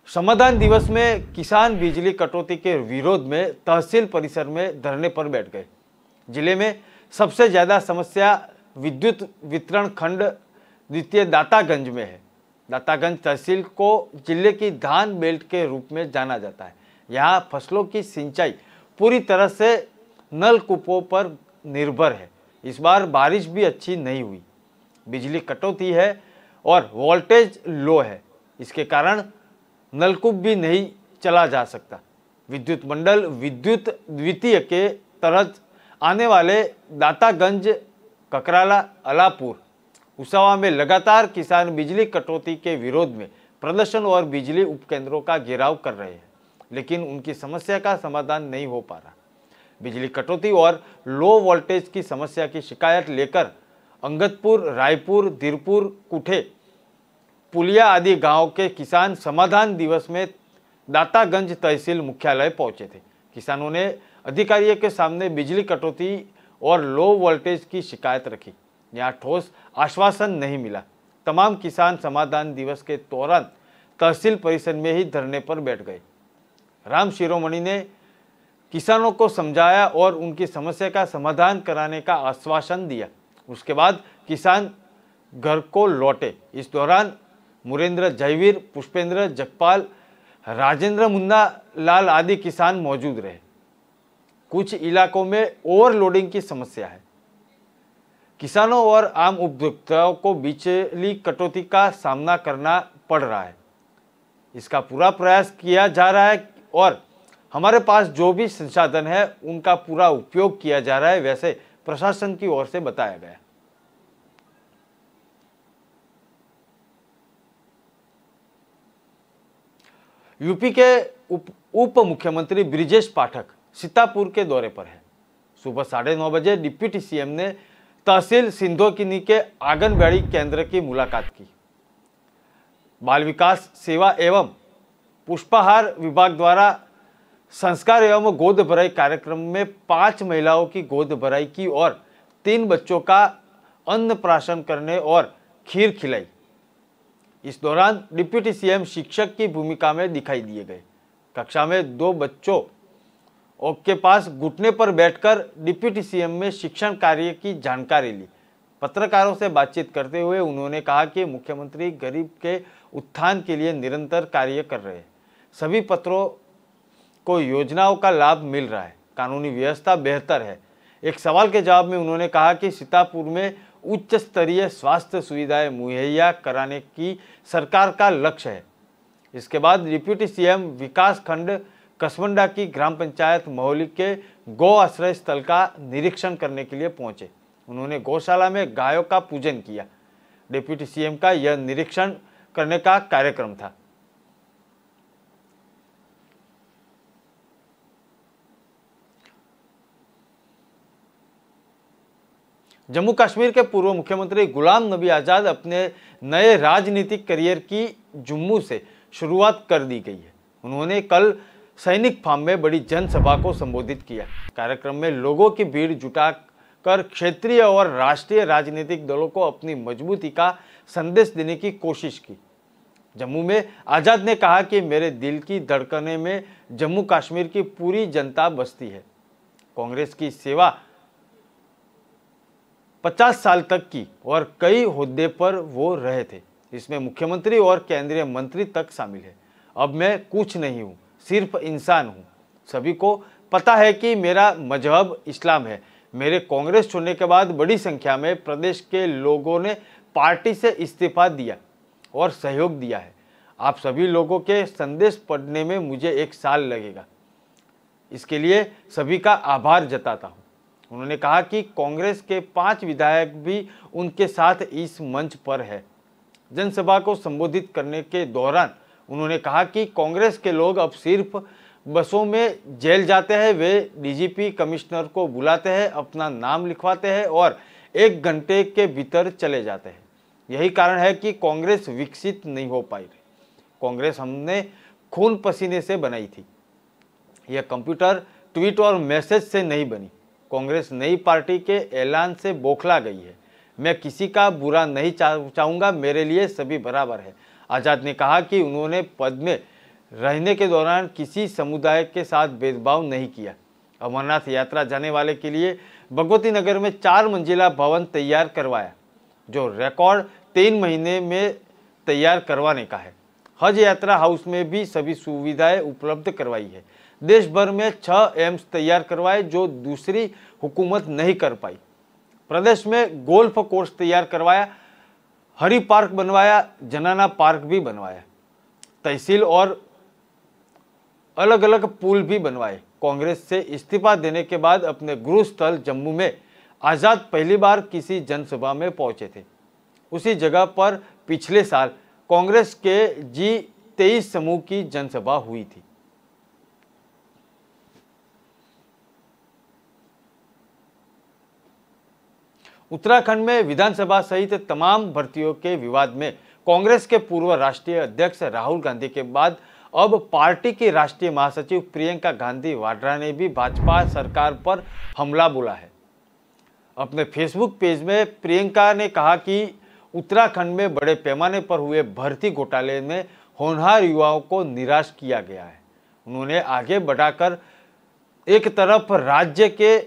समाधान दिवस में किसान बिजली कटौती के विरोध में तहसील परिसर में धरने पर बैठ गए। जिले में सबसे ज्यादा समस्या विद्युत वितरण खंड द्वितीय दातागंज में है। दातागंज तहसील को जिले की धान बेल्ट के रूप में जाना जाता है। यहाँ फसलों की सिंचाई पूरी तरह से नलकूपों पर निर्भर है। इस बार बारिश भी अच्छी नहीं हुई, बिजली कटौती है और वोल्टेज लो है। इसके कारण नलकूप भी नहीं चला जा सकता। विद्युत मंडल विद्युत द्वितीय के तहत आने वाले दातागंज, ककराला, अलापुर, उसावा में लगातार किसान बिजली कटौती के विरोध में प्रदर्शन और बिजली उपकेंद्रों का घेराव कर रहे हैं, लेकिन उनकी समस्या का समाधान नहीं हो पा रहा। बिजली कटौती और लो वोल्टेज की समस्या की शिकायत लेकर अंगदपुर, रायपुर, धीरपुर, कुठे, पुलिया आदि गांव के किसान समाधान दिवस में दातागंज तहसील मुख्यालय पहुंचे थे। किसानों ने अधिकारियों के सामने बिजली कटौती और लो वोल्टेज की शिकायत रखी। यहाँ ठोस आश्वासन नहीं मिला। तमाम किसान समाधान दिवस के दौरान तहसील परिसर में ही धरने पर बैठ गए। राम शिरोमणि ने किसानों को समझाया और उनकी समस्या का समाधान कराने का आश्वासन दिया। उसके बाद किसान घर को लौटे। इस दौरान मुरेंद्र जयवीर, पुष्पेंद्र जगपाल, राजेंद्र मुन्ना लाल आदि किसान मौजूद रहे। कुछ इलाकों में ओवरलोडिंग की समस्या है। किसानों और आम उपभोक्ताओं को बिजली कटौती का सामना करना पड़ रहा है। इसका पूरा प्रयास किया जा रहा है और हमारे पास जो भी संसाधन है उनका पूरा उपयोग किया जा रहा है, वैसे प्रशासन की ओर से बताया गया। यूपी के उप मुख्यमंत्री ब्रिजेश पाठक सीतापुर के दौरे पर है। सुबह 9:30 बजे डिप्टी सीएम ने तहसील सिंधोकिनी के आंगनबाड़ी केंद्र की मुलाकात की। बाल विकास सेवा एवं पुष्पाहार विभाग द्वारा संस्कार एवं गोद भराई कार्यक्रम में 5 महिलाओं की गोद भराई की और 3 बच्चों का अन्नप्राशन करने और खीर खिलाई। इस दौरान डिप्टी सीएम शिक्षक की भूमिका में दिखाई दिए गए। कक्षा में 2 बच्चों के पास घुटने पर बैठकर डिप्टी सीएम में शिक्षण कार्य की जानकारी ली। पत्रकारों से बातचीत करते हुए उन्होंने कहा कि मुख्यमंत्री गरीब के उत्थान के लिए निरंतर कार्य कर रहे हैं। सभी पत्रों को योजनाओं का लाभ मिल रहा है, कानूनी व्यवस्था बेहतर है। एक सवाल के जवाब में उन्होंने कहा कि सीतापुर में उच्च स्तरीय स्वास्थ्य सुविधाएं मुहैया कराने की सरकार का लक्ष्य है। इसके बाद डिप्टी सीएम विकास खंड कसमंडा की ग्राम पंचायत महोली के गौ आश्रय स्थल का निरीक्षण करने के लिए पहुंचे। उन्होंने गौशाला में गायों का पूजन किया। डिप्टी सीएम का यह निरीक्षण करने का कार्यक्रम था। जम्मू कश्मीर के पूर्व मुख्यमंत्री गुलाम नबी आजाद अपने नए राजनीतिक करियर की जम्मू से शुरुआत कर दी गई है। उन्होंने कल सैनिक फार्म में बड़ी जनसभा को संबोधित किया। कार्यक्रम में लोगों की भीड़ जुटाकर क्षेत्रीय और राष्ट्रीय राजनीतिक दलों को अपनी मजबूती का संदेश देने की कोशिश की। जम्मू में आजाद ने कहा कि मेरे दिल की धड़कने में जम्मू कश्मीर की पूरी जनता बसती है। कांग्रेस की सेवा 50 साल तक की और कई ओहदे पर वो रहे थे। इसमें मुख्यमंत्री और केंद्रीय मंत्री तक शामिल है। अब मैं कुछ नहीं हूँ, सिर्फ इंसान हूँ। सभी को पता है कि मेरा मजहब इस्लाम है। मेरे कांग्रेस छोड़ने के बाद बड़ी संख्या में प्रदेश के लोगों ने पार्टी से इस्तीफा दिया और सहयोग दिया है। आप सभी लोगों के संदेश पढ़ने में मुझे 1 साल लगेगा। इसके लिए सभी का आभार जताता हूँ। उन्होंने कहा कि कांग्रेस के 5 विधायक भी उनके साथ इस मंच पर है। जनसभा को संबोधित करने के दौरान उन्होंने कहा कि कांग्रेस के लोग अब सिर्फ बसों में जेल जाते हैं। वे डीजीपी कमिश्नर को बुलाते हैं, अपना नाम लिखवाते हैं और 1 घंटे के भीतर चले जाते हैं। यही कारण है कि कांग्रेस विकसित नहीं हो पाई। कांग्रेस हमने खून पसीने से बनाई थी। यह कंप्यूटर, ट्वीट और मैसेज से नहीं बनी। कांग्रेस नई पार्टी के ऐलान से बौखला गई है। मैं किसी का बुरा नहीं चाहूँगा, मेरे लिए सभी बराबर है। आजाद ने कहा कि उन्होंने पद में रहने के दौरान किसी समुदाय के साथ भेदभाव नहीं किया। अमरनाथ यात्रा जाने वाले के लिए भगवती नगर में 4 मंजिला भवन तैयार करवाया, जो रिकॉर्ड 3 महीने में तैयार करवाने का है। हज यात्रा हाउस में भी सभी सुविधाएं उपलब्ध करवाई है। देश भर में 6 एम्स तैयार करवाए, जो दूसरी हुकूमत नहीं कर पाई। प्रदेश में गोल्फ कोर्स तैयार करवाया, हरी पार्क बनवाया, जनाना पार्क भी बनवाया, तहसील और अलग अलग पुल भी बनवाए। कांग्रेस से इस्तीफा देने के बाद अपने गृह स्थल जम्मू में आजाद पहली बार किसी जनसभा में पहुंचे थे। उसी जगह पर पिछले साल कांग्रेस के G23 समूह की जनसभा हुई थी। उत्तराखंड में विधानसभा सहित तमाम भर्तियों के विवाद में कांग्रेस के पूर्व राष्ट्रीय अध्यक्ष राहुल गांधी के बाद अब पार्टी की राष्ट्रीय महासचिव प्रियंका गांधी वाड्रा ने भी भाजपा सरकार पर हमला बोला है। अपने फेसबुक पेज में प्रियंका ने कहा कि उत्तराखंड में बड़े पैमाने पर हुए भर्ती घोटाले में होनहार युवाओं को निराश किया गया है। उन्होंने आगे बढ़ाकर एक तरफ राज्य के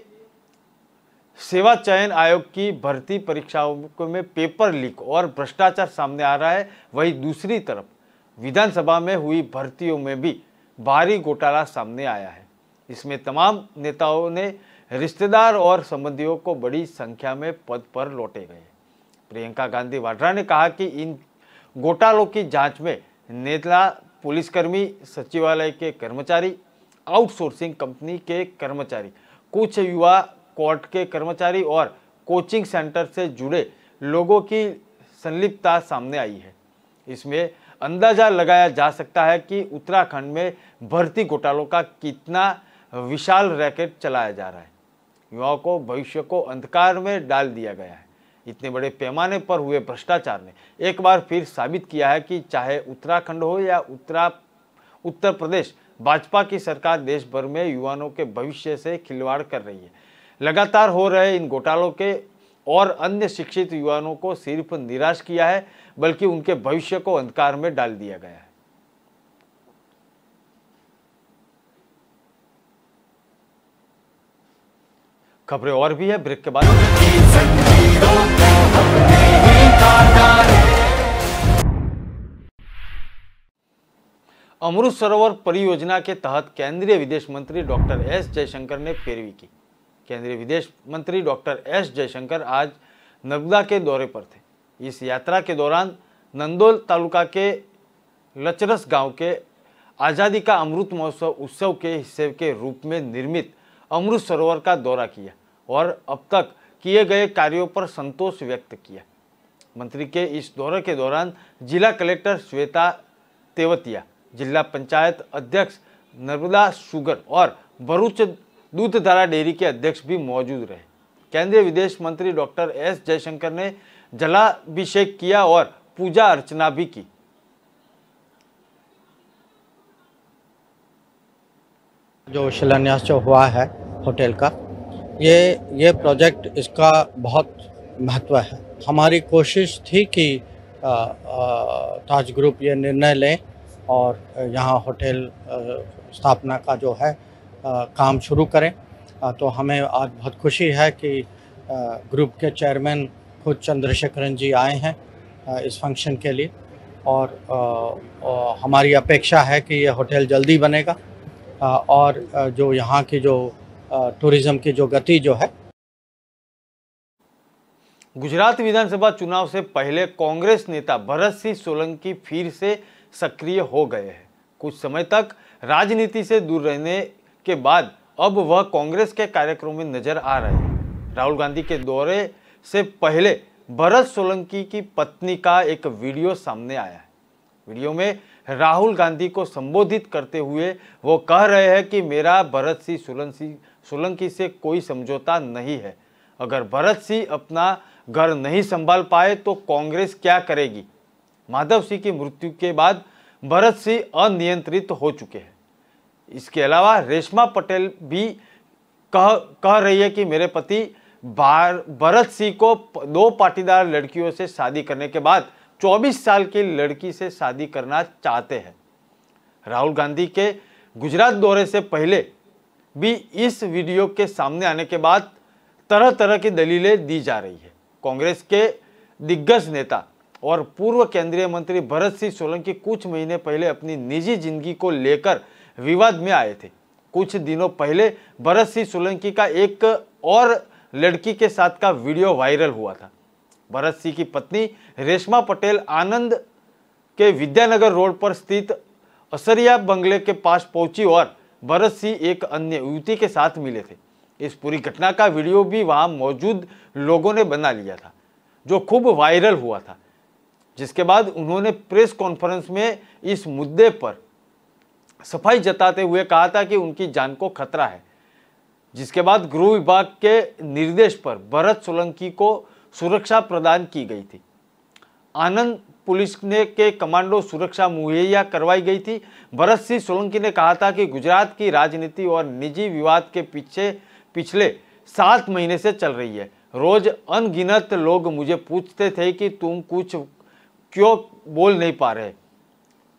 सेवा चयन आयोग की भर्ती परीक्षाओं में पेपर लीक और भ्रष्टाचार सामने आ रहा है, वहीं दूसरी तरफ विधानसभा में हुई भर्तियों में भी भारी घोटाला सामने आया है। इसमें तमाम नेताओं ने रिश्तेदार और संबंधियों को बड़ी संख्या में पद पर लौटे गए। प्रियंका गांधी वाड्रा ने कहा कि इन घोटालों की जांच में नेता, पुलिसकर्मी, सचिवालय के कर्मचारी, आउटसोर्सिंग कंपनी के कर्मचारी, कुछ युवा कोर्ट के कर्मचारी और कोचिंग सेंटर से जुड़े लोगों की संलिप्तता सामने आई है। इसमें अंदाजा लगाया जा सकता है कि उत्तराखंड में भर्ती घोटालों का कितना विशाल रैकेट चलाया जा रहा है। युवाओं को भविष्य को अंधकार में डाल दिया गया है। इतने बड़े पैमाने पर हुए भ्रष्टाचार ने एक बार फिर साबित किया है कि चाहे उत्तराखंड हो या उत्तर प्रदेश भाजपा की सरकार देश भर में युवाओं के भविष्य से खिलवाड़ कर रही है। लगातार हो रहे इन घोटालों के और अन्य शिक्षित युवाओं को सिर्फ निराश किया है, बल्कि उनके भविष्य को अंधकार में डाल दिया गया है। खबरें और भी है, ब्रेक के बाद। अमृत सरोवर परियोजना के तहत केंद्रीय विदेश मंत्री डॉक्टर एस जयशंकर ने पैरवी की। केंद्रीय विदेश मंत्री डॉक्टर एस जयशंकर आज नर्मदा के दौरे पर थे। इस यात्रा के दौरान नंदोल तालुका के लचरस गांव के आज़ादी का अमृत महोत्सव उत्सव के हिस्से के रूप में निर्मित अमृत सरोवर का दौरा किया और अब तक किए गए कार्यों पर संतोष व्यक्त किया। मंत्री के इस दौरे के दौरान जिला कलेक्टर श्वेता तेवतिया, जिला पंचायत अध्यक्ष नर्मदा शुगर और भरूच दूधधारा डेयरी के अध्यक्ष भी मौजूद रहे। केंद्रीय विदेश मंत्री डॉक्टर एस जयशंकर ने जलाभिषेक किया और पूजा अर्चना भी की। जो शिलान्यास जो हुआ है होटल का, ये प्रोजेक्ट इसका बहुत महत्व है। हमारी कोशिश थी कि ताज ग्रुप ये निर्णय लें और यहाँ होटल स्थापना का जो है काम शुरू करें। तो हमें आज बहुत खुशी है कि ग्रुप के चेयरमैन खुद चंद्रशेखरन जी आए हैं इस फंक्शन के लिए और हमारी अपेक्षा है कि ये होटल जल्दी बनेगा और जो यहाँ की जो टूरिज्म की जो गति जो है। गुजरात विधानसभा चुनाव से पहले कांग्रेस नेता भरत सिंह सोलंकी फिर से सक्रिय हो गए हैं। कुछ समय तक राजनीति से दूर रहने के बाद अब वह कांग्रेस के कार्यक्रमों में नजर आ रहे हैं। राहुल गांधी के दौरे से पहले भरत सोलंकी की पत्नी का एक वीडियो सामने आया है। वीडियो में राहुल गांधी को संबोधित करते हुए वो कह रहे हैं कि मेरा भरत सिंह सोलंकी से कोई समझौता नहीं है। अगर भरत सिंह अपना घर नहीं संभाल पाए तो कांग्रेस क्या करेगी। माधव सिंह की मृत्यु के बाद भरत सिंह अनियंत्रित हो चुके हैं। इसके अलावा रेशमा पटेल भी कह रही है कि मेरे पति भरत सिंह को 2 पाटीदार लड़कियों से शादी करने के बाद 24 साल की लड़की से शादी करना चाहते हैं। राहुल गांधी के गुजरात दौरे से पहले भी इस वीडियो के सामने आने के बाद तरह तरह की दलीलें दी जा रही है। कांग्रेस के दिग्गज नेता और पूर्व केंद्रीय मंत्री भरत सिंह सोलंकी कुछ महीने पहले अपनी निजी जिंदगी को लेकर विवाद में आए थे। कुछ दिनों पहले भरत सिंह सोलंकी का एक और लड़की के साथ का वीडियो वायरल हुआ था। भरत सिंह की पत्नी रेशमा पटेल आनंद के विद्यानगर रोड पर स्थित असरिया बंगले के पास पहुंची और भरत सिंह एक अन्य युवती के साथ मिले थे। इस पूरी घटना का वीडियो भी वहां मौजूद लोगों ने बना लिया था, जो खूब वायरल हुआ था। जिसके बाद उन्होंने प्रेस कॉन्फ्रेंस में इस मुद्दे पर सफाई जताते हुए कहा था कि उनकी जान को खतरा है। जिसके बाद गृह विभाग के निर्देश पर भरत सोलंकी को सुरक्षा प्रदान की गई थी। आनंद पुलिस के कमांडो सुरक्षा मुहैया करवाई गई थी। भरत सिंह सोलंकी ने कहा था कि गुजरात की राजनीति और निजी विवाद के पीछे पिछले 7 महीने से चल रही है। रोज अनगिनत लोग मुझे पूछते थे कि तुम कुछ क्यों बोल नहीं पा रहे।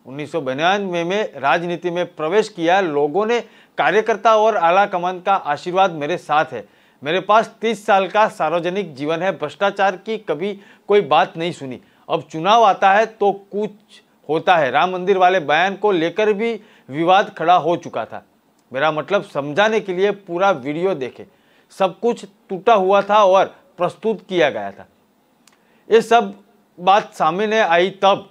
1992 में राजनीति में प्रवेश किया। लोगों ने कार्यकर्ता और आला कमान का आशीर्वाद मेरे साथ है। मेरे पास 30 साल का सार्वजनिक जीवन है। भ्रष्टाचार की कभी कोई बात नहीं सुनी। अब चुनाव आता है तो कुछ होता है। राम मंदिर वाले बयान को लेकर भी विवाद खड़ा हो चुका था। मेरा मतलब समझाने के लिए पूरा वीडियो देखे। सब कुछ टूटा हुआ था और प्रस्तुत किया गया था। ये सब बात सामने आई तब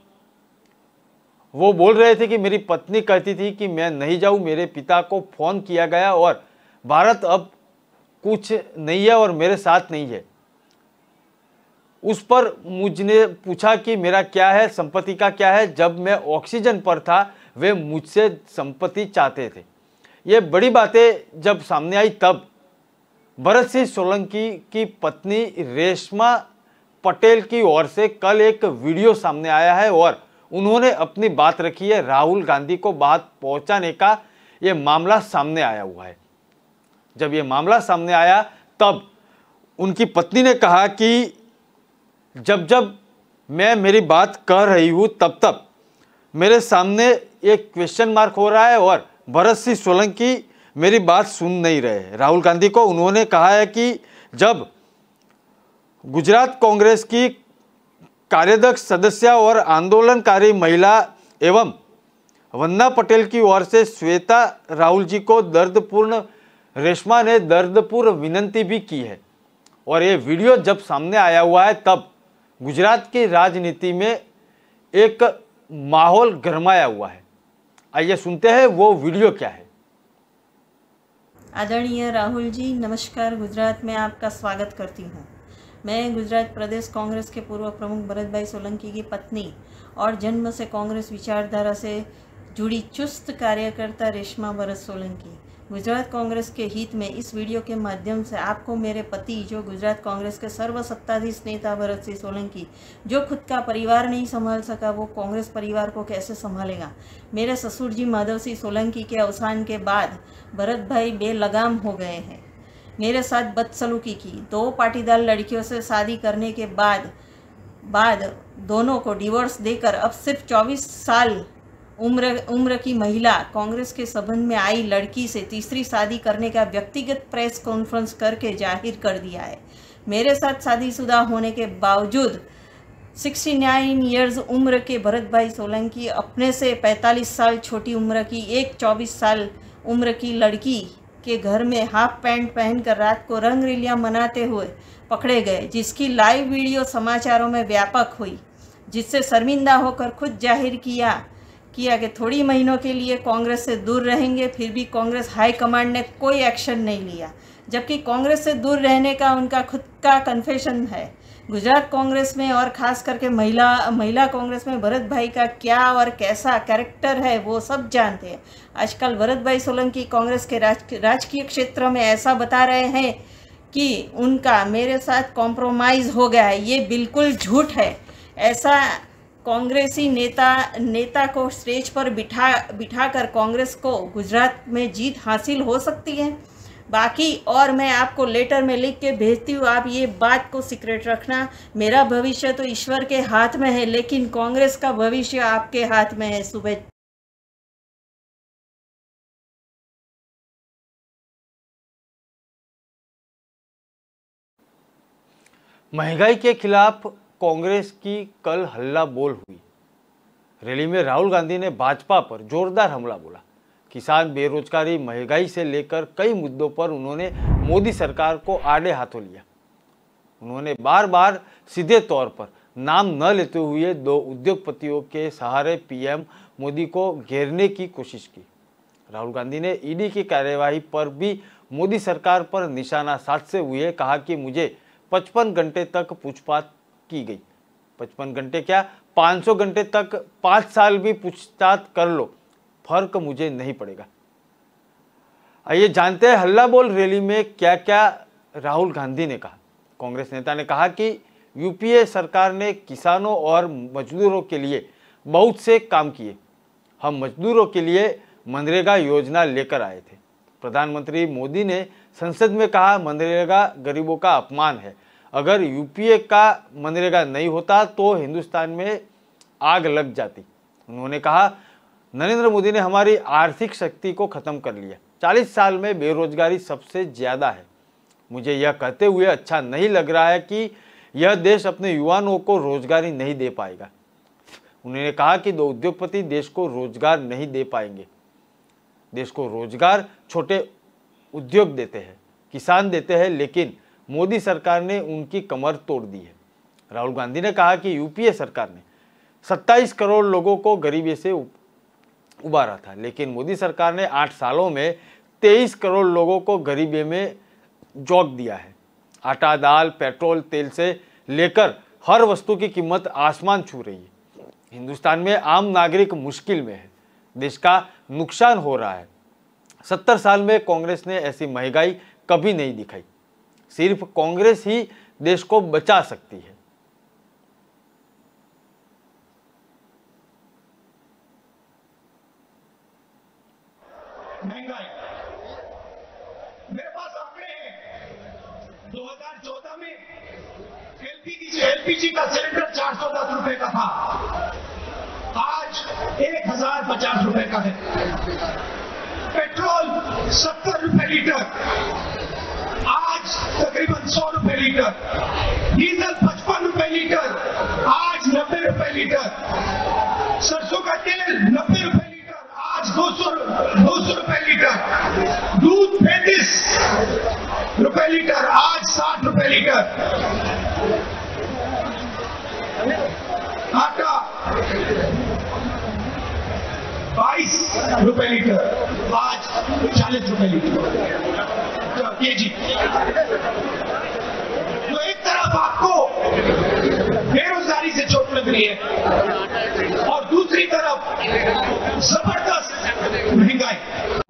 वो बोल रहे थे कि मेरी पत्नी कहती थी कि मैं नहीं जाऊं। मेरे पिता को फोन किया गया और भारत अब कुछ नहीं है और मेरे साथ नहीं है। उस पर मुझने पूछा कि मेरा क्या है, संपत्ति का क्या है। जब मैं ऑक्सीजन पर था वे मुझसे संपत्ति चाहते थे। ये बड़ी बातें जब सामने आई तब भरत सिंह सोलंकी की पत्नी रेशमा पटेल की ओर से कल एक वीडियो सामने आया है और उन्होंने अपनी बात रखी है। राहुल गांधी को बात पहुंचाने का ये मामला सामने आया हुआ है। जब ये मामला सामने आया तब उनकी पत्नी ने कहा कि जब जब मैं मेरी बात कह रही हूं तब तब मेरे सामने एक क्वेश्चन मार्क हो रहा है और भरत सिंह सोलंकी मेरी बात सुन नहीं रहे। राहुल गांधी को उन्होंने कहा है कि जब गुजरात कांग्रेस की कार्याध्यक्ष सदस्य और आंदोलनकारी महिला एवं वंदना पटेल की ओर से श्वेता राहुल जी को दर्दपूर्ण रेशमा ने दर्दपूर्ण विनती भी की है। और ये वीडियो जब सामने आया हुआ है तब गुजरात की राजनीति में एक माहौल गरमाया हुआ है। आइए सुनते हैं वो वीडियो क्या है। आदरणीय राहुल जी, नमस्कार। गुजरात में आपका स्वागत करती हूँ। मैं गुजरात प्रदेश कांग्रेस के पूर्व प्रमुख भरत भाई सोलंकी की पत्नी और जन्म से कांग्रेस विचारधारा से जुड़ी चुस्त कार्यकर्ता रेशमा भरत सोलंकी गुजरात कांग्रेस के हित में इस वीडियो के माध्यम से आपको मेरे पति जो गुजरात कांग्रेस के सर्वसत्ताधीश नेता भरत सिंह सोलंकी जो खुद का परिवार नहीं संभाल सका वो कांग्रेस परिवार को कैसे संभालेगा। मेरे ससुर जी माधव सिंह सोलंकी के अवसान के बाद भरत भाई बेलगाम हो गए हैं। मेरे साथ बदसलूकी की 2 पाटीदार लड़कियों से शादी करने के बाद दोनों को डिवोर्स देकर अब सिर्फ 24 साल उम्र की महिला कांग्रेस के संबंध में आई लड़की से तीसरी शादी करने का व्यक्तिगत प्रेस कॉन्फ्रेंस करके जाहिर कर दिया है। मेरे साथ शादीशुदा होने के बावजूद 69 इयर्स उम्र के भरत भाई सोलंकी अपने से 45 साल छोटी उम्र की एक 24 साल उम्र की लड़की के घर में हाफ पैंट पहनकर रात को रंगरलियां मनाते हुए पकड़े गए, जिसकी लाइव वीडियो समाचारों में व्यापक हुई, जिससे शर्मिंदा होकर खुद जाहिर किया कि थोड़ी महीनों के लिए कांग्रेस से दूर रहेंगे। फिर भी कांग्रेस हाईकमांड ने कोई एक्शन नहीं लिया, जबकि कांग्रेस से दूर रहने का उनका खुद का कन्फेशन है। गुजरात कांग्रेस में और ख़ास करके महिला कांग्रेस में भरत भाई का क्या और कैसा कैरेक्टर है वो सब जानते हैं। आजकल भरत भाई सोलंकी कांग्रेस के राजकीय क्षेत्र में ऐसा बता रहे हैं कि उनका मेरे साथ कॉम्प्रोमाइज़ हो गया है। ये बिल्कुल झूठ है। ऐसा कांग्रेसी नेता को स्टेज पर बिठाकर कांग्रेस को गुजरात में जीत हासिल हो सकती है। बाकी और मैं आपको लेटर में लिख के भेजती हूँ, आप ये बात को सीक्रेट रखना। मेरा भविष्य तो ईश्वर के हाथ में है, लेकिन कांग्रेस का भविष्य आपके हाथ में है। शुभेच्छा। महंगाई के खिलाफ कांग्रेस की कल हल्ला बोल हुई। रैली में राहुल गांधी ने भाजपा पर जोरदार हमला बोला। किसान, बेरोजगारी, महंगाई से लेकर कई मुद्दों पर उन्होंने मोदी सरकार को आड़े हाथों लिया। उन्होंने बार बार सीधे तौर पर नाम न लेते हुए 2 उद्योगपतियों के सहारे पीएम मोदी को घेरने की कोशिश की। राहुल गांधी ने ईडी की कार्यवाही पर भी मोदी सरकार पर निशाना साधते हुए कहा कि मुझे 55 घंटे तक पूछताछ की गई। 55 घंटे क्या, 500 घंटे तक 5 साल भी पूछताछ कर लो, फर्क मुझे नहीं पड़ेगा। आइए जानते हैं हल्ला बोल रैली में क्या क्या राहुल गांधी ने कहा। कांग्रेस नेता ने कहा कि यूपीए सरकार ने किसानों और मजदूरों के लिए बहुत से काम किए। हम मजदूरों के लिए मनरेगा योजना लेकर आए थे। प्रधानमंत्री मोदी ने संसद में कहा, मनरेगा गरीबों का अपमान है। अगर यूपीए का मनरेगा नहीं होता तो हिंदुस्तान में आग लग जाती। उन्होंने कहा, नरेंद्र मोदी ने हमारी आर्थिक शक्ति को खत्म कर लिया। 40 साल में बेरोजगारी सबसे ज्यादा है। मुझे यह कहते हुए अच्छा नहीं लग रहा है कि यह देश अपने युवाओं को रोजगारी नहीं दे पाएगा। उन्होंने कहा कि 2 उद्योगपति देश को रोजगार नहीं दे पाएंगे। देश को रोजगार छोटे उद्योग देते हैं, किसान देते हैं, लेकिन मोदी सरकार ने उनकी कमर तोड़ दी है। राहुल गांधी ने कहा कि यूपीए सरकार ने 27 करोड़ लोगों को गरीबी से उबारा था, लेकिन मोदी सरकार ने 8 सालों में 23 करोड़ लोगों को गरीबी में झोंक दिया है। आटा, दाल, पेट्रोल, तेल से लेकर हर वस्तु की कीमत आसमान छू रही है। हिंदुस्तान में आम नागरिक मुश्किल में है। देश का नुकसान हो रहा है। 70 साल में कांग्रेस ने ऐसी महंगाई कभी नहीं दिखाई। सिर्फ कांग्रेस ही देश को बचा सकती है। 2014 में एलपीजी का सिलेंडर 410 रुपए का था, आज 1050 रुपए का है। पेट्रोल 70 रुपए लीटर, आज तकरीबन 100 रुपए लीटर। डीजल 55 रुपए लीटर, आज 90 रुपए लीटर। सरसों का तेल 90 रुपए लीटर, आज 200 रुपए लीटर। दूध 35 रुपए लीटर, आज 60 रुपए लीटर। आटा 22 रुपए लीटर, आज 40 रुपए लीटर केजी। तो एक तरफ आपको बेरोजगारी से चोट लग रही है और दूसरी तरफ जबरदस्त महंगाई।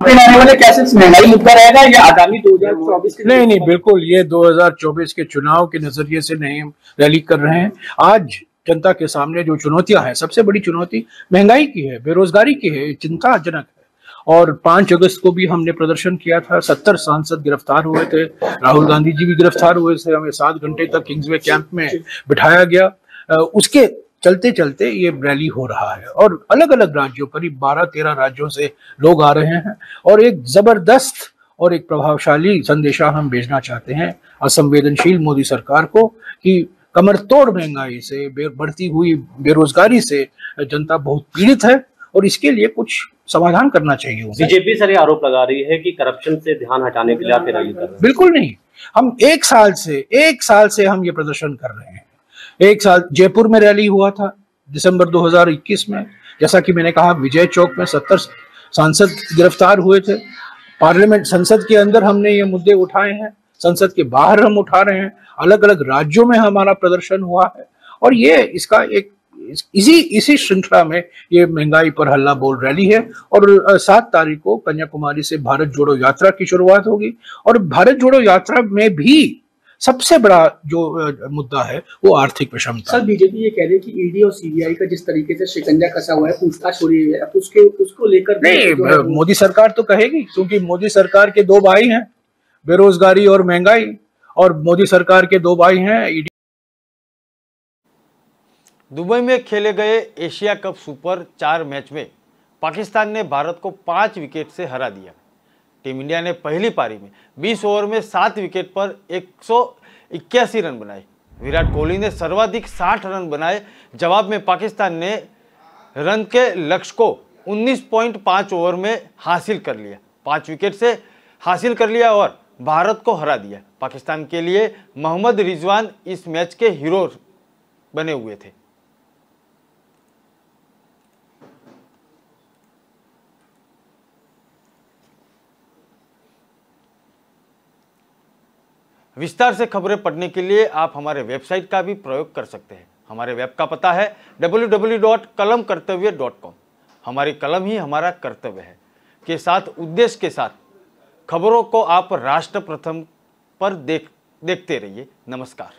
आने वाले कैसे महंगाई मुद्दा रहेगा या आगामी 2024 के? नहीं बिल्कुल, ये 2024 के चुनाव के नजरिए से नहीं हम रैली कर रहे हैं। आज जनता के सामने जो चुनौतियां हैं, सबसे बड़ी चुनौती महंगाई की है, बेरोजगारी की है, चिंताजनक है। और 5 अगस्त को भी हमने प्रदर्शन किया था, 70 सांसद गिरफ्तार हुए थे, राहुल गांधी जी भी गिरफ्तार हुए थे, हमें 7 घंटे तक किंग्सवे कैंप में बिठाया गया। उसके चलते चलते ये रैली हो रहा है और अलग अलग राज्यों, करीब 12-13 राज्यों से लोग आ रहे हैं और एक जबरदस्त और एक प्रभावशाली संदेशा हम भेजना चाहते हैं असंवेदनशील मोदी सरकार को कि कमर तोड़ महंगाई से, बढ़ती हुई बेरोजगारी से जनता बहुत पीड़ित है और इसके लिए कुछ समाधान करना चाहिए। बीजेपी सर ये आरोप लगा रही है कि करप्शन से ध्यान हटाने के लिए आप रैली कर रहे हैं। बिल्कुल नहीं, हम एक साल से हम ये प्रदर्शन कर रहे हैं। एक साल जयपुर में रैली हुआ था दिसंबर 2021 में, जैसा कि मैंने कहा विजय चौक में 70 सांसद गिरफ्तार हुए थे। पार्लियामेंट, संसद के अंदर हमने ये मुद्दे उठाए हैं, संसद के बाहर हम उठा रहे हैं, अलग अलग राज्यों में हमारा प्रदर्शन हुआ है और ये इसका एक इसी श्रृंखला में ये महंगाई पर हल्ला बोल रैली है। और 7 तारीख को कन्याकुमारी से भारत जोड़ो यात्रा की शुरुआत होगी और भारत जोड़ो यात्रा में भी सबसे बड़ा जो मुद्दा है वो आर्थिक विषमता। सर बीजेपी ये कह रही है कि ईडी और सीबीआई का जिस तरीके से शिकंजा कसा हुआ है, पूछताछ हो रही है, उसको लेकर नहीं, मोदी सरकार तो कहेगी, क्योंकि मोदी सरकार के 2 भाई हैं, बेरोजगारी और महंगाई, और मोदी सरकार के 2 भाई हैं ईडी। दुबई में खेले गए एशिया कप सुपर 4 मैच में पाकिस्तान ने भारत को 5 विकेट से हरा दिया। टीम इंडिया ने पहली पारी में 20 ओवर में 7 विकेट पर 181 रन बनाए। विराट कोहली ने सर्वाधिक 60 रन बनाए। जवाब में पाकिस्तान ने रन के लक्ष्य को 19.5 ओवर में हासिल कर लिया, 5 विकेट से हासिल कर लिया और भारत को हरा दिया। पाकिस्तान के लिए मोहम्मद रिजवान इस मैच के हीरो बने हुए थे। विस्तार से खबरें पढ़ने के लिए आप हमारे वेबसाइट का भी प्रयोग कर सकते हैं। हमारे वेब का पता है www.kalamkartavya.com। हमारी कलम ही हमारा कर्तव्य है के साथ उद्देश्य के साथ खबरों को आप राष्ट्र प्रथम पर देखते रहिए। नमस्कार।